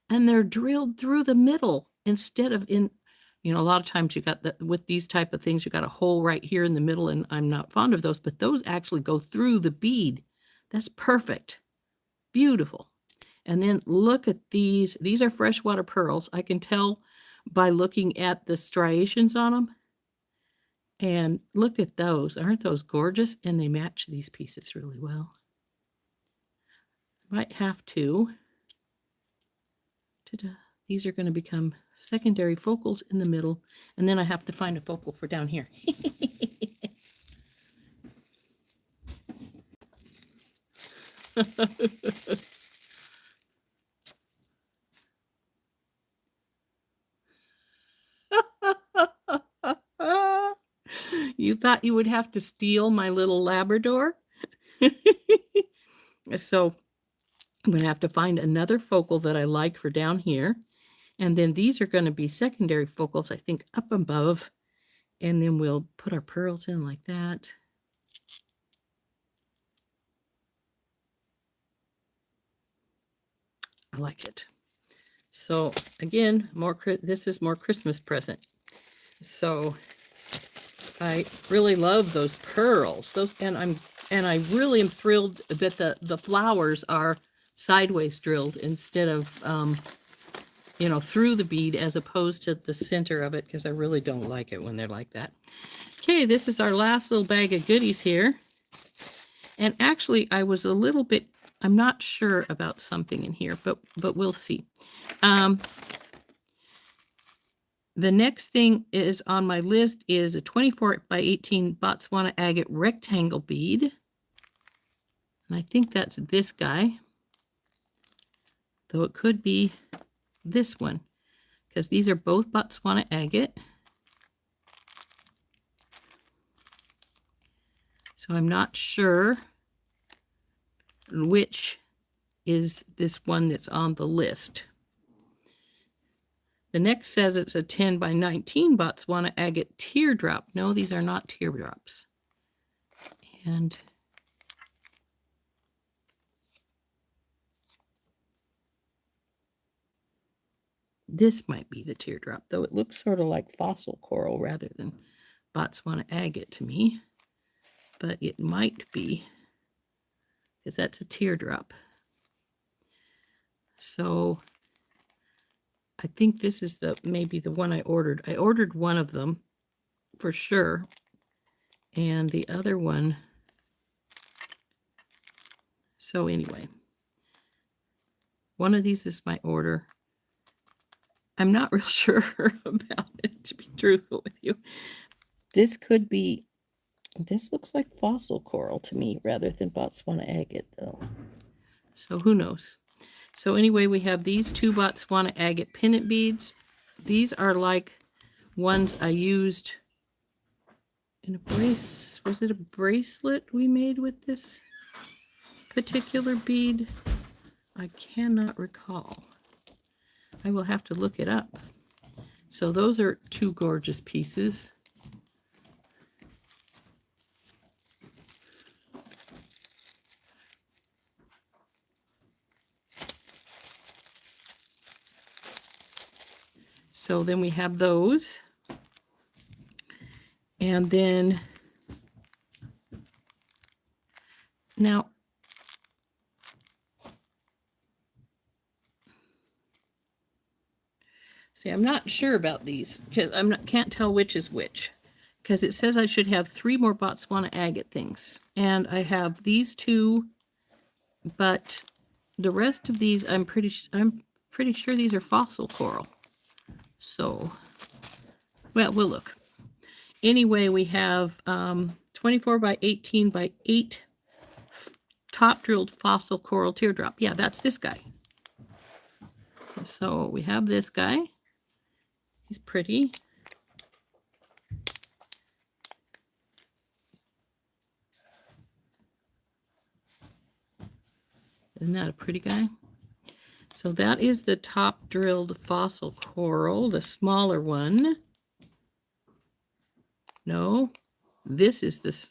and they're drilled through the middle instead of in, a lot of times you got with these type of things, you got a hole right here in the middle, and I'm not fond of those, but those actually go through the bead. That's perfect. Beautiful. And then look at these. These are freshwater pearls. I can tell by looking at the striations on them. And look at those. Aren't those gorgeous? And they match these pieces really well. Might have to. Ta-da. These are going to become secondary focals in the middle. And then I have to find a focal for down here. You thought you would have to steal my little Labrador? So I'm going to have to find another focal that I like for down here. And then these are going to be secondary focals, I think, up above. And then we'll put our pearls in like that. I like it. So again, this is more Christmas present. So I really love those pearls. And I really am thrilled that the flowers are sideways drilled instead of through the bead as opposed to the center of it, because I really don't like it when they're like that. Okay, this is our last little bag of goodies here. And actually, I was a little bit, I'm not sure about something in here, but we'll see. The next thing is on my list is a 24 by 18 Botswana agate rectangle bead. And I think that's this guy. Though it could be this one, because these are both Botswana agate. So I'm not sure which is this one that's on the list. The next says it's a 10 by 19 Botswana agate teardrop. No, these are not teardrops. And this might be the teardrop, though it looks sort of like fossil coral rather than Botswana agate to me. But it might be, because that's a teardrop. So I think this is maybe the one I ordered. I ordered one of them for sure. And the other one. So anyway, one of these is my order. I'm not real sure about it, to be truthful with you. This could be, this looks like fossil coral to me rather than Botswana agate, though. So who knows? So anyway, we have these 2 Botswana agate pendant beads. These are like ones I used in a brace. Was it a bracelet we made with this particular bead? I cannot recall. I will have to look it up. So those are 2 gorgeous pieces. So then we have those. And then now see, I'm not sure about these because can't tell which is which, because it says I should have 3 more Botswana agate things, and I have these 2, but the rest of these I'm pretty sure these are fossil coral. So, well, we'll look. Anyway, we have 24 by 18 by 8 top drilled fossil coral teardrop. Yeah, that's this guy. So we have this guy. He's pretty. Isn't that a pretty guy? So that is the top drilled fossil coral, the smaller one. No, this is this.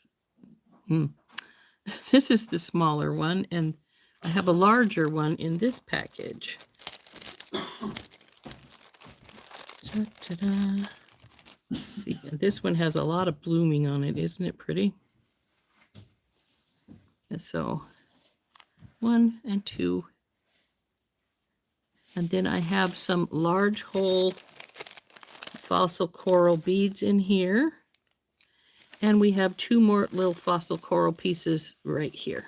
This is the smaller one, and I have a larger one in this package. Ta-da. Let's see, and this one has a lot of blooming on it. Isn't it pretty? And so 1 and 2. And then I have some large hole fossil coral beads in here. And we have 2 more little fossil coral pieces right here.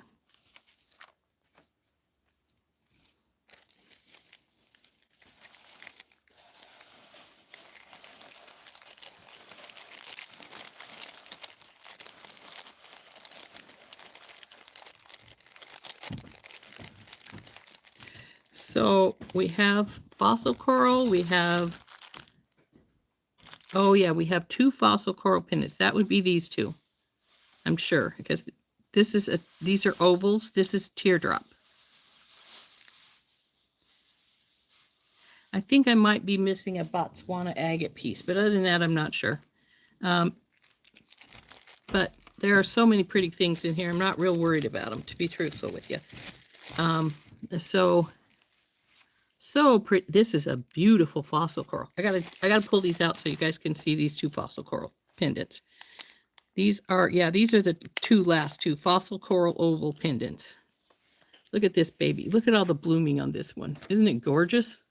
So we have fossil coral, we have, oh yeah, we have 2 fossil coral pendants. That would be these 2, I'm sure, because this is these are ovals. This is teardrop. I think I might be missing a Botswana agate piece, but other than that, I'm not sure. But there are so many pretty things in here. I'm not real worried about them, to be truthful with you. So pretty. This is a beautiful fossil coral. I gotta pull these out so you guys can see these 2 fossil coral pendants. These are the last 2 fossil coral oval pendants. Look at this baby. Look at all the blooming on this one. Isn't it gorgeous?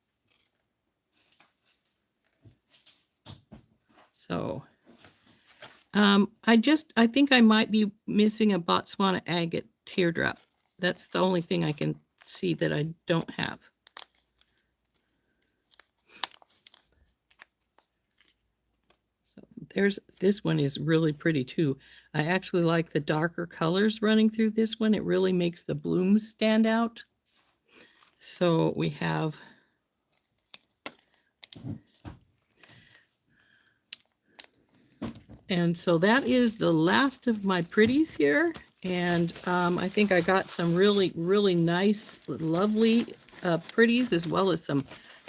So, I think I might be missing a Botswana agate teardrop. That's the only thing I can see that I don't have. So this one is really pretty too. I actually like the darker colors running through this one. It really makes the blooms stand out. So we have and so that is the last of my pretties here. And I think I got some really, really nice, lovely pretties, as well as some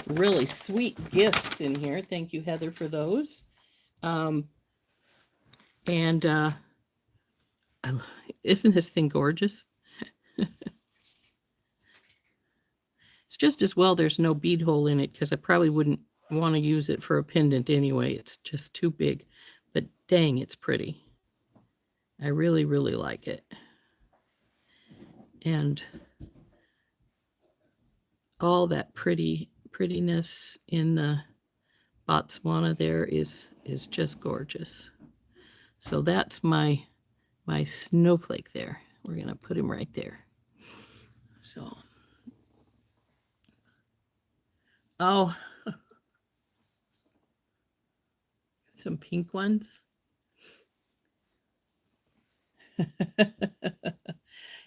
really sweet gifts in here. Thank you, Heather, for those. Isn't this thing gorgeous? It's just as well there's no bead hole in it, because I probably wouldn't want to use it for a pendant anyway. It's just too big. But dang, it's pretty. I really, really like it. And all that prettiness in the Botswana there is just gorgeous. So that's my snowflake there. We're going to put him right there. So, oh, some pink ones.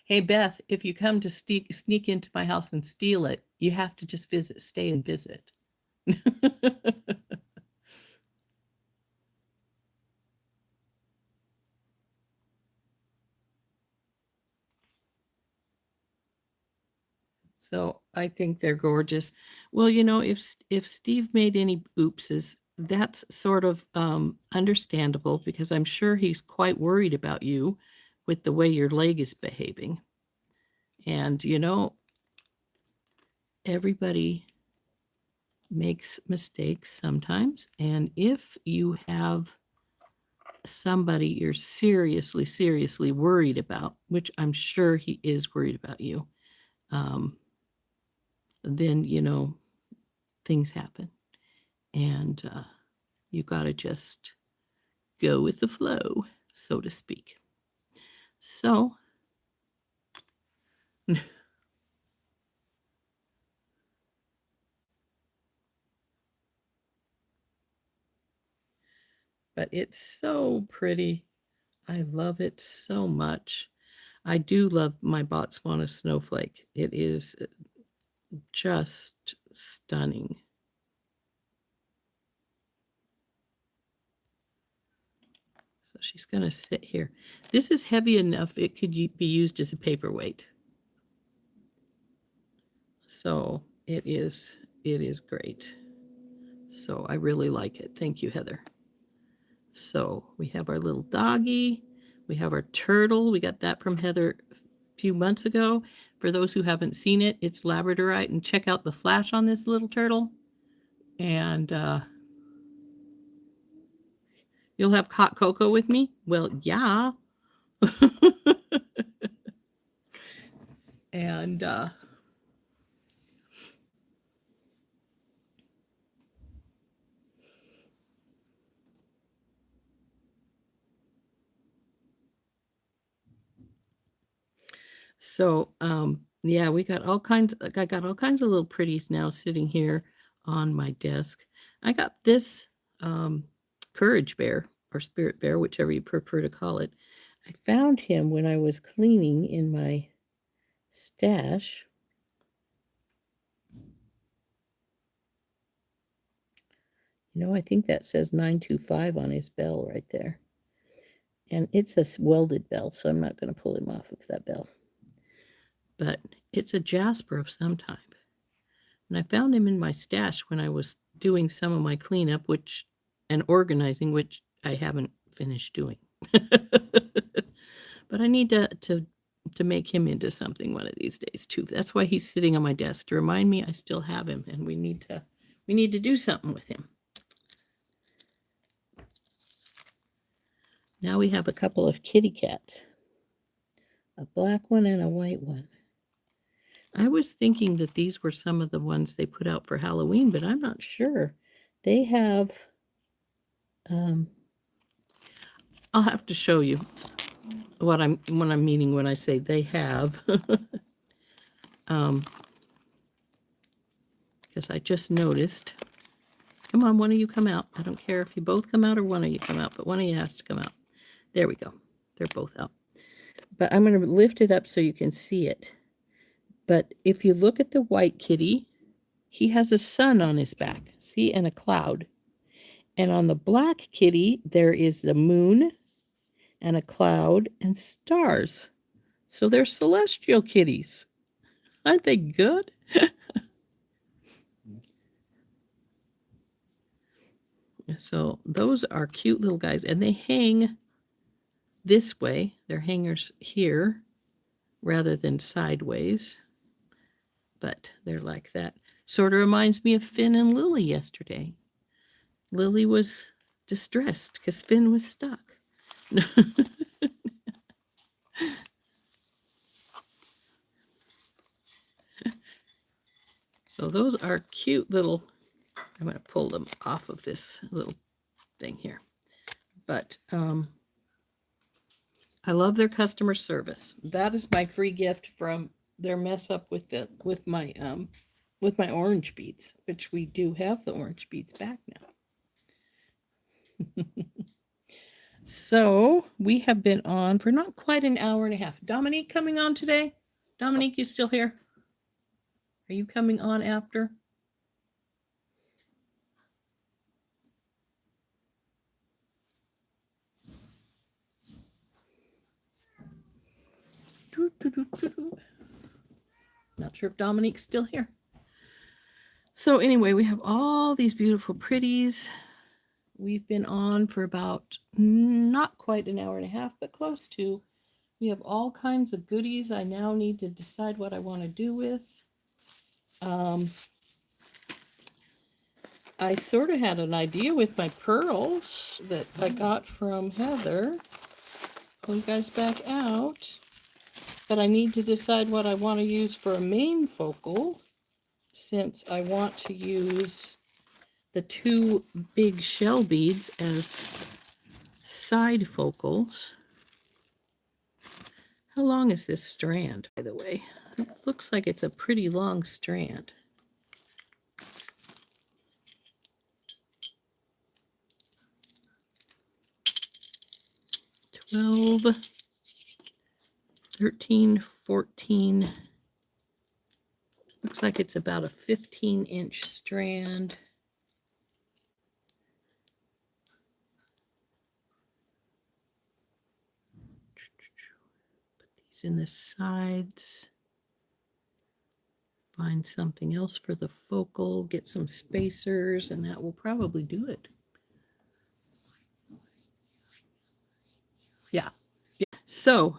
Hey, Beth, if you come to sneak into my house and steal it, you have to just stay and visit. So I think they're gorgeous. Well, if Steve made any oopses, that's sort of understandable, because I'm sure he's quite worried about you with the way your leg is behaving. And, everybody makes mistakes sometimes. And if you have somebody you're seriously, seriously worried about, which I'm sure he is worried about you, then, things happen. And you got to just go with the flow, so to speak. So, but it's so pretty. I love it so much. I do love my Botswana snowflake. It is just stunning. So she's going to sit here. This is heavy enough it could be used as a paperweight. So it is great. So I really like it. Thank you, Heather. So we have our little doggy. We have our turtle. We got that from Heather few months ago. For those who haven't seen it, it's labradorite, and check out the flash on this little turtle. And you'll have hot cocoa with me? Well, yeah. And so yeah, I got all kinds of little pretties now sitting here on my desk. I got this courage bear or spirit bear, whichever you prefer to call it. I found him when I was cleaning in my stash. I think that says 925 on his bell right there. And it's a welded bell, so I'm not going to pull him off of that bell. But it's a jasper of some type. And I found him in my stash when I was doing some of my cleanup, and organizing, which I haven't finished doing. But I need to make him into something one of these days too. That's why he's sitting on my desk, to remind me I still have him, and we need to do something with him. Now we have a couple of kitty cats, a black one and a white one. I was thinking that these were some of the ones they put out for Halloween, but I'm not sure. They have, I'll have to show you what I'm meaning when I say they have. Because I just noticed. Come on, one of you come out. I don't care if you both come out or one of you come out, but one of you has to come out. There we go. They're both out. But I'm going to lift it up so you can see it. But if you look at the white kitty, he has a sun on his back, see, and a cloud. And on the black kitty, there is the moon and a cloud and stars. So they're celestial kitties. Aren't they good? So those are cute little guys, and they hang this way. They're hangers here rather than sideways, but they're like that. Sort of reminds me of Finn and Lily yesterday. Lily was distressed because Finn was stuck. So those are cute little, I'm going to pull them off of this little thing here. But I love their customer service. That is my free gift from their mess up with my orange beads, which we do have the orange beads back now. So we have been on for not quite an hour and a half. Dominique coming on today? Dominique, you still here? Are you coming on after? Not sure if Dominique's still here. So anyway, we have all these beautiful pretties. We've been on for about not quite an hour and a half, but close to. We have all kinds of goodies I now need to decide what I want to do with. I sort of had an idea with my pearls that I got from Heather. Pull you guys back out. But I need to decide what I want to use for a main focal, since I want to use the two big shell beads as side focals. How long is this strand, by the way? It looks like it's a pretty long strand. 12, 13, 14. Looks like it's about a 15-inch strand. Put these in the sides. Find something else for the focal, get some spacers, and that will probably do it. Yeah. So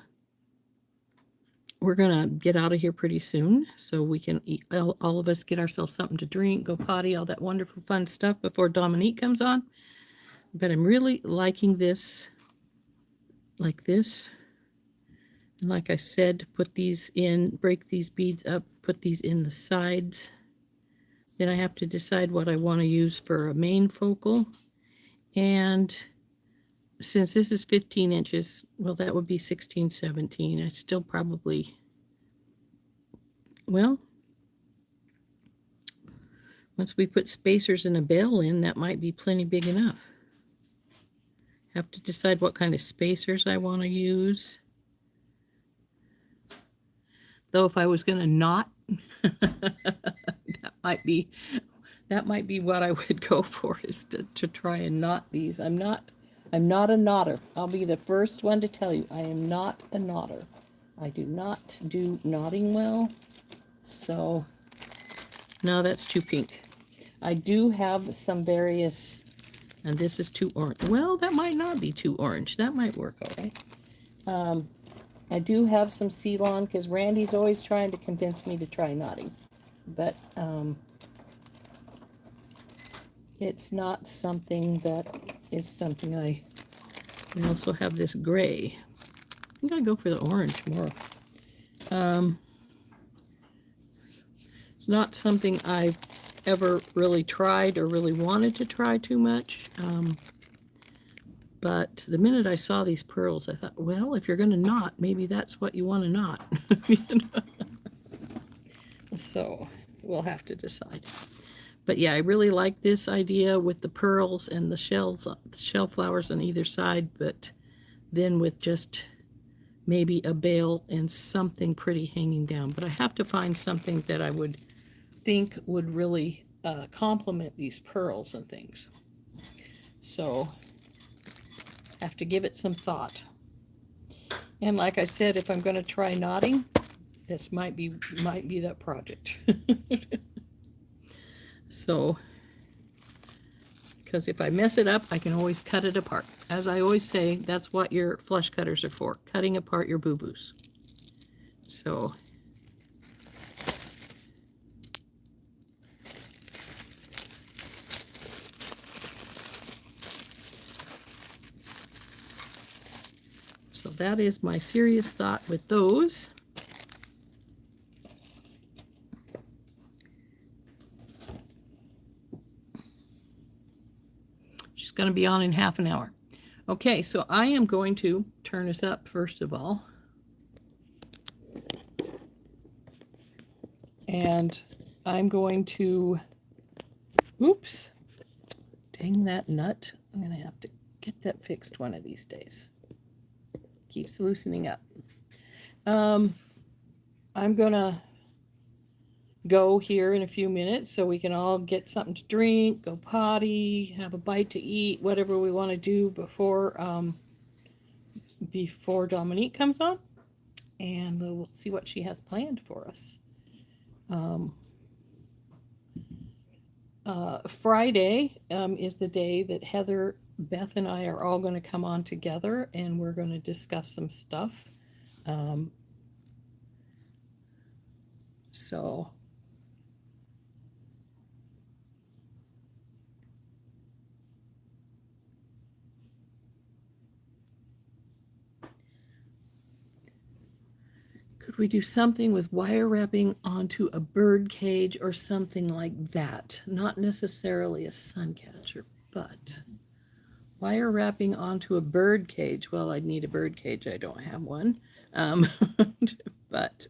we're going to get out of here pretty soon so we can eat, all of us get ourselves something to drink, go potty, all that wonderful fun stuff before Dominique comes on. But I'm really liking this like this. And like I said, put these in, break these beads up, put these in the sides. Then I have to decide what I want to use for a main focal. And since this is 15 inches, well, that would be 16, 17. I still probably, well, once we put spacers and a bell in, that might be plenty big enough. Have to decide what kind of spacers I want to use. Though if I was going to knot, that might be what I would go for, is to try and knot these. I'm not a knotter. I'll be the first one to tell you I am not a knotter. I do not do knotting well. So no, that's too pink. I do have some various, and this is too orange. Well, that might not be too orange. That might work all right. I do have some Ceylon because Randy's always trying to convince me to try knotting. But it's not something that is something I also have this gray. I think I'll go for the orange more. It's not something I've ever really tried or really wanted to try too much. But the minute I saw these pearls, I thought, well, if you're going to knot, maybe that's what you want to knot. You know? So we'll have to decide. But yeah, I really like this idea with the pearls and the shell flowers on either side, but then with just maybe a bale and something pretty hanging down. But I have to find something that I would think would really complement these pearls and things. So have to give it some thought. And like I said, if I'm going to try knotting, this might be that project. So, because if I mess it up, I can always cut it apart. As I always say, that's what your flush cutters are for, cutting apart your boo-boos. So that is my serious thought with those. She's going to be on in half an hour. Okay, so I am going to turn this up first of all. And I'm going to, oops, dang that nut. I'm going to have to get that fixed one of these days. Keeps loosening up. I'm going to go here in a few minutes so we can all get something to drink, go potty, have a bite to eat, whatever we want to do before Dominique comes on, and we'll see what she has planned for us. Friday is the day that Heather, Beth, and I are all going to come on together, and we're going to discuss some stuff. So could we do something with wire wrapping onto a bird cage or something like that? Not necessarily a sun catcher, but wire wrapping onto a bird cage. Well, I'd need a bird cage. I don't have one. But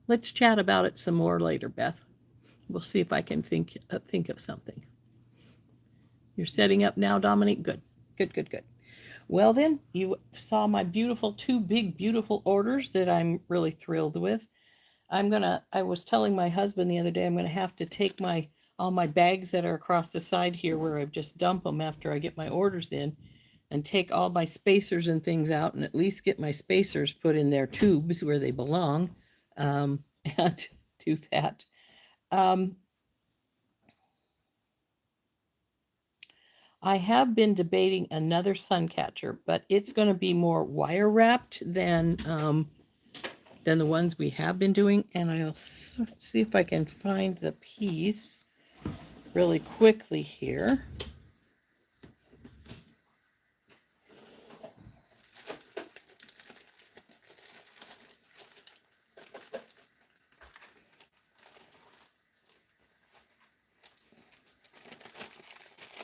let's chat about it some more later, Beth. We'll see if I can think of something. You're setting up now, Dominique? Good. Well then, you saw my two big, beautiful orders that I'm really thrilled with. I was telling my husband the other day, I'm going to have to take all my bags that are across the side here where I've just dumped them after I get my orders in, and take all my spacers and things out, and at least get my spacers put in their tubes where they belong, and do that. I have been debating another sun catcher, but it's going to be more wire wrapped than the ones we have been doing. And I'll see if I can find the piece really quickly here.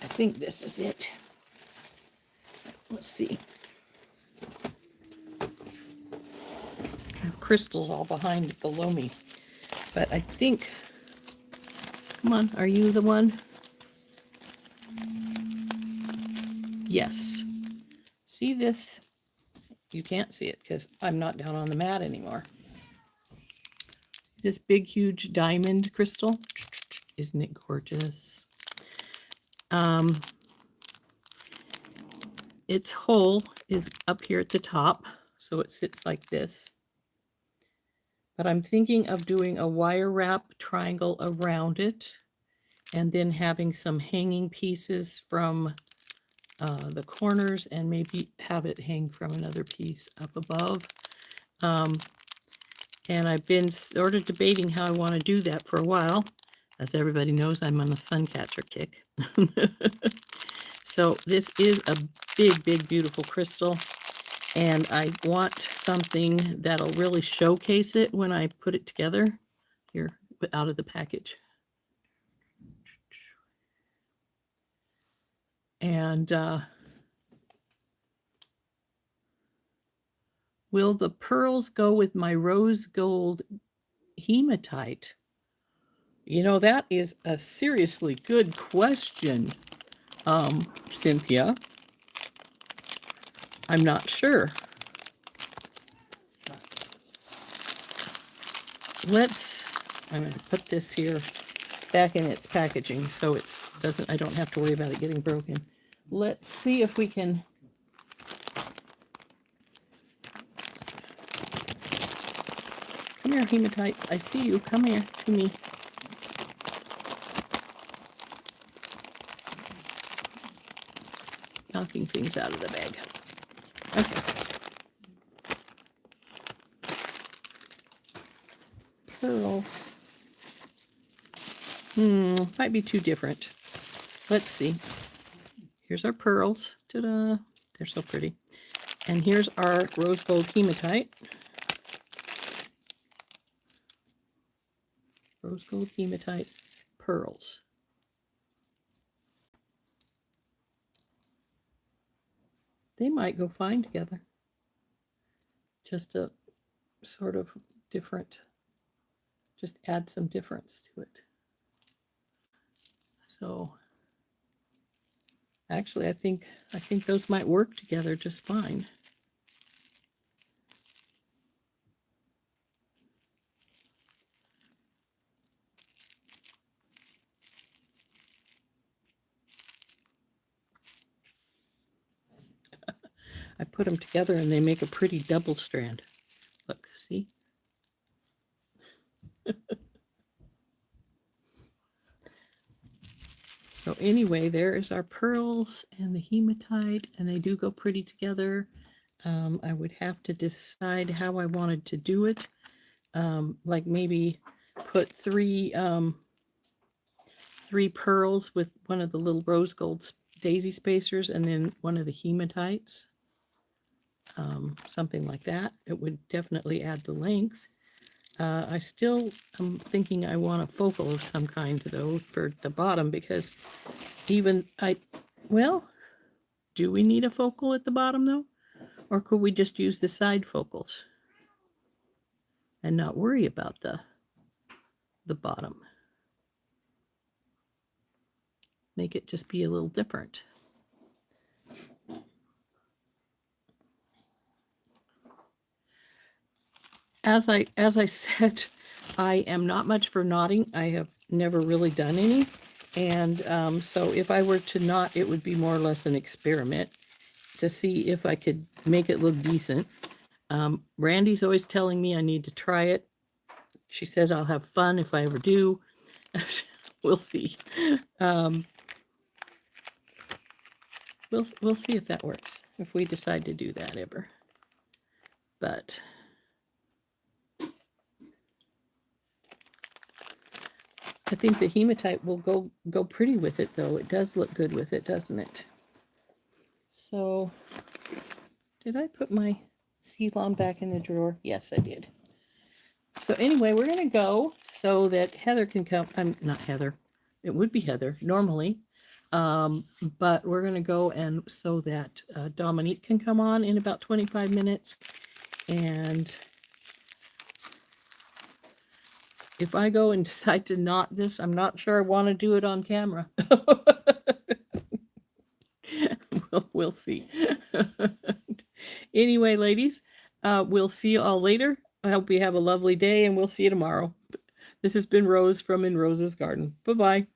I think this is it. Let's see. I have crystals all behind below me. But I think, come on, are you the one? Yes. See this? You can't see it because I'm not down on the mat anymore. This big, huge diamond crystal. Isn't it gorgeous? Its hole is up here at the top, so it sits like this. But I'm thinking of doing a wire wrap triangle around it and then having some hanging pieces from the corners and maybe have it hang from another piece up above. And I've been sort of debating how I want to do that for a while. As everybody knows, I'm on a sun catcher kick. So this is a big, big, beautiful crystal. And I want something that'll really showcase it when I put it together. Here, out of the package. And will the pearls go with my rose gold hematite? You know, that is a seriously good question, Cynthia. I'm not sure. I'm going to put this here back in its packaging so I don't have to worry about it getting broken. Let's see if we can. Come here, hematites. I see you. Come here to me. Knocking things out of the bag. Okay. Pearls. Might be too different. Let's see. Here's our pearls. Ta-da! They're so pretty. And here's our rose gold hematite. Rose gold hematite pearls. They might go fine together. Just a sort of different, just add some difference to it. So actually I think those might work together just fine. I put them together and they make a pretty double strand. Look, see? So anyway, there is our pearls and the hematite, and they do go pretty together. I would have to decide how I wanted to do it. Like maybe put three pearls with one of the little rose gold daisy spacers and then one of the hematites. Something like that. It would definitely add the length. I still am thinking I want a focal of some kind though for the bottom because well, do we need a focal at the bottom though? Or could we just use the side focals and not worry about the bottom? Make it just be a little different. As I said, I am not much for knotting. I have never really done any. And so if I were to knot, it would be more or less an experiment to see if I could make it look decent. Randy's always telling me I need to try it. She says I'll have fun if I ever do. We'll see. we'll see if that works, if we decide to do that ever. But I think the hematite will go pretty with it, though. It does look good with it, doesn't it? So, did I put my Ceylon back in the drawer? Yes, I did. So anyway, we're going to go so that Heather can come. I'm not Heather. It would be Heather normally. But we're going to go and so that Dominique can come on in about 25 minutes. And if I go and decide to knot this, I'm not sure I want to do it on camera. We'll see. Anyway, ladies, we'll see you all later. I hope you have a lovely day, and we'll see you tomorrow. This has been Rose from In Rose's Garden. Bye-bye.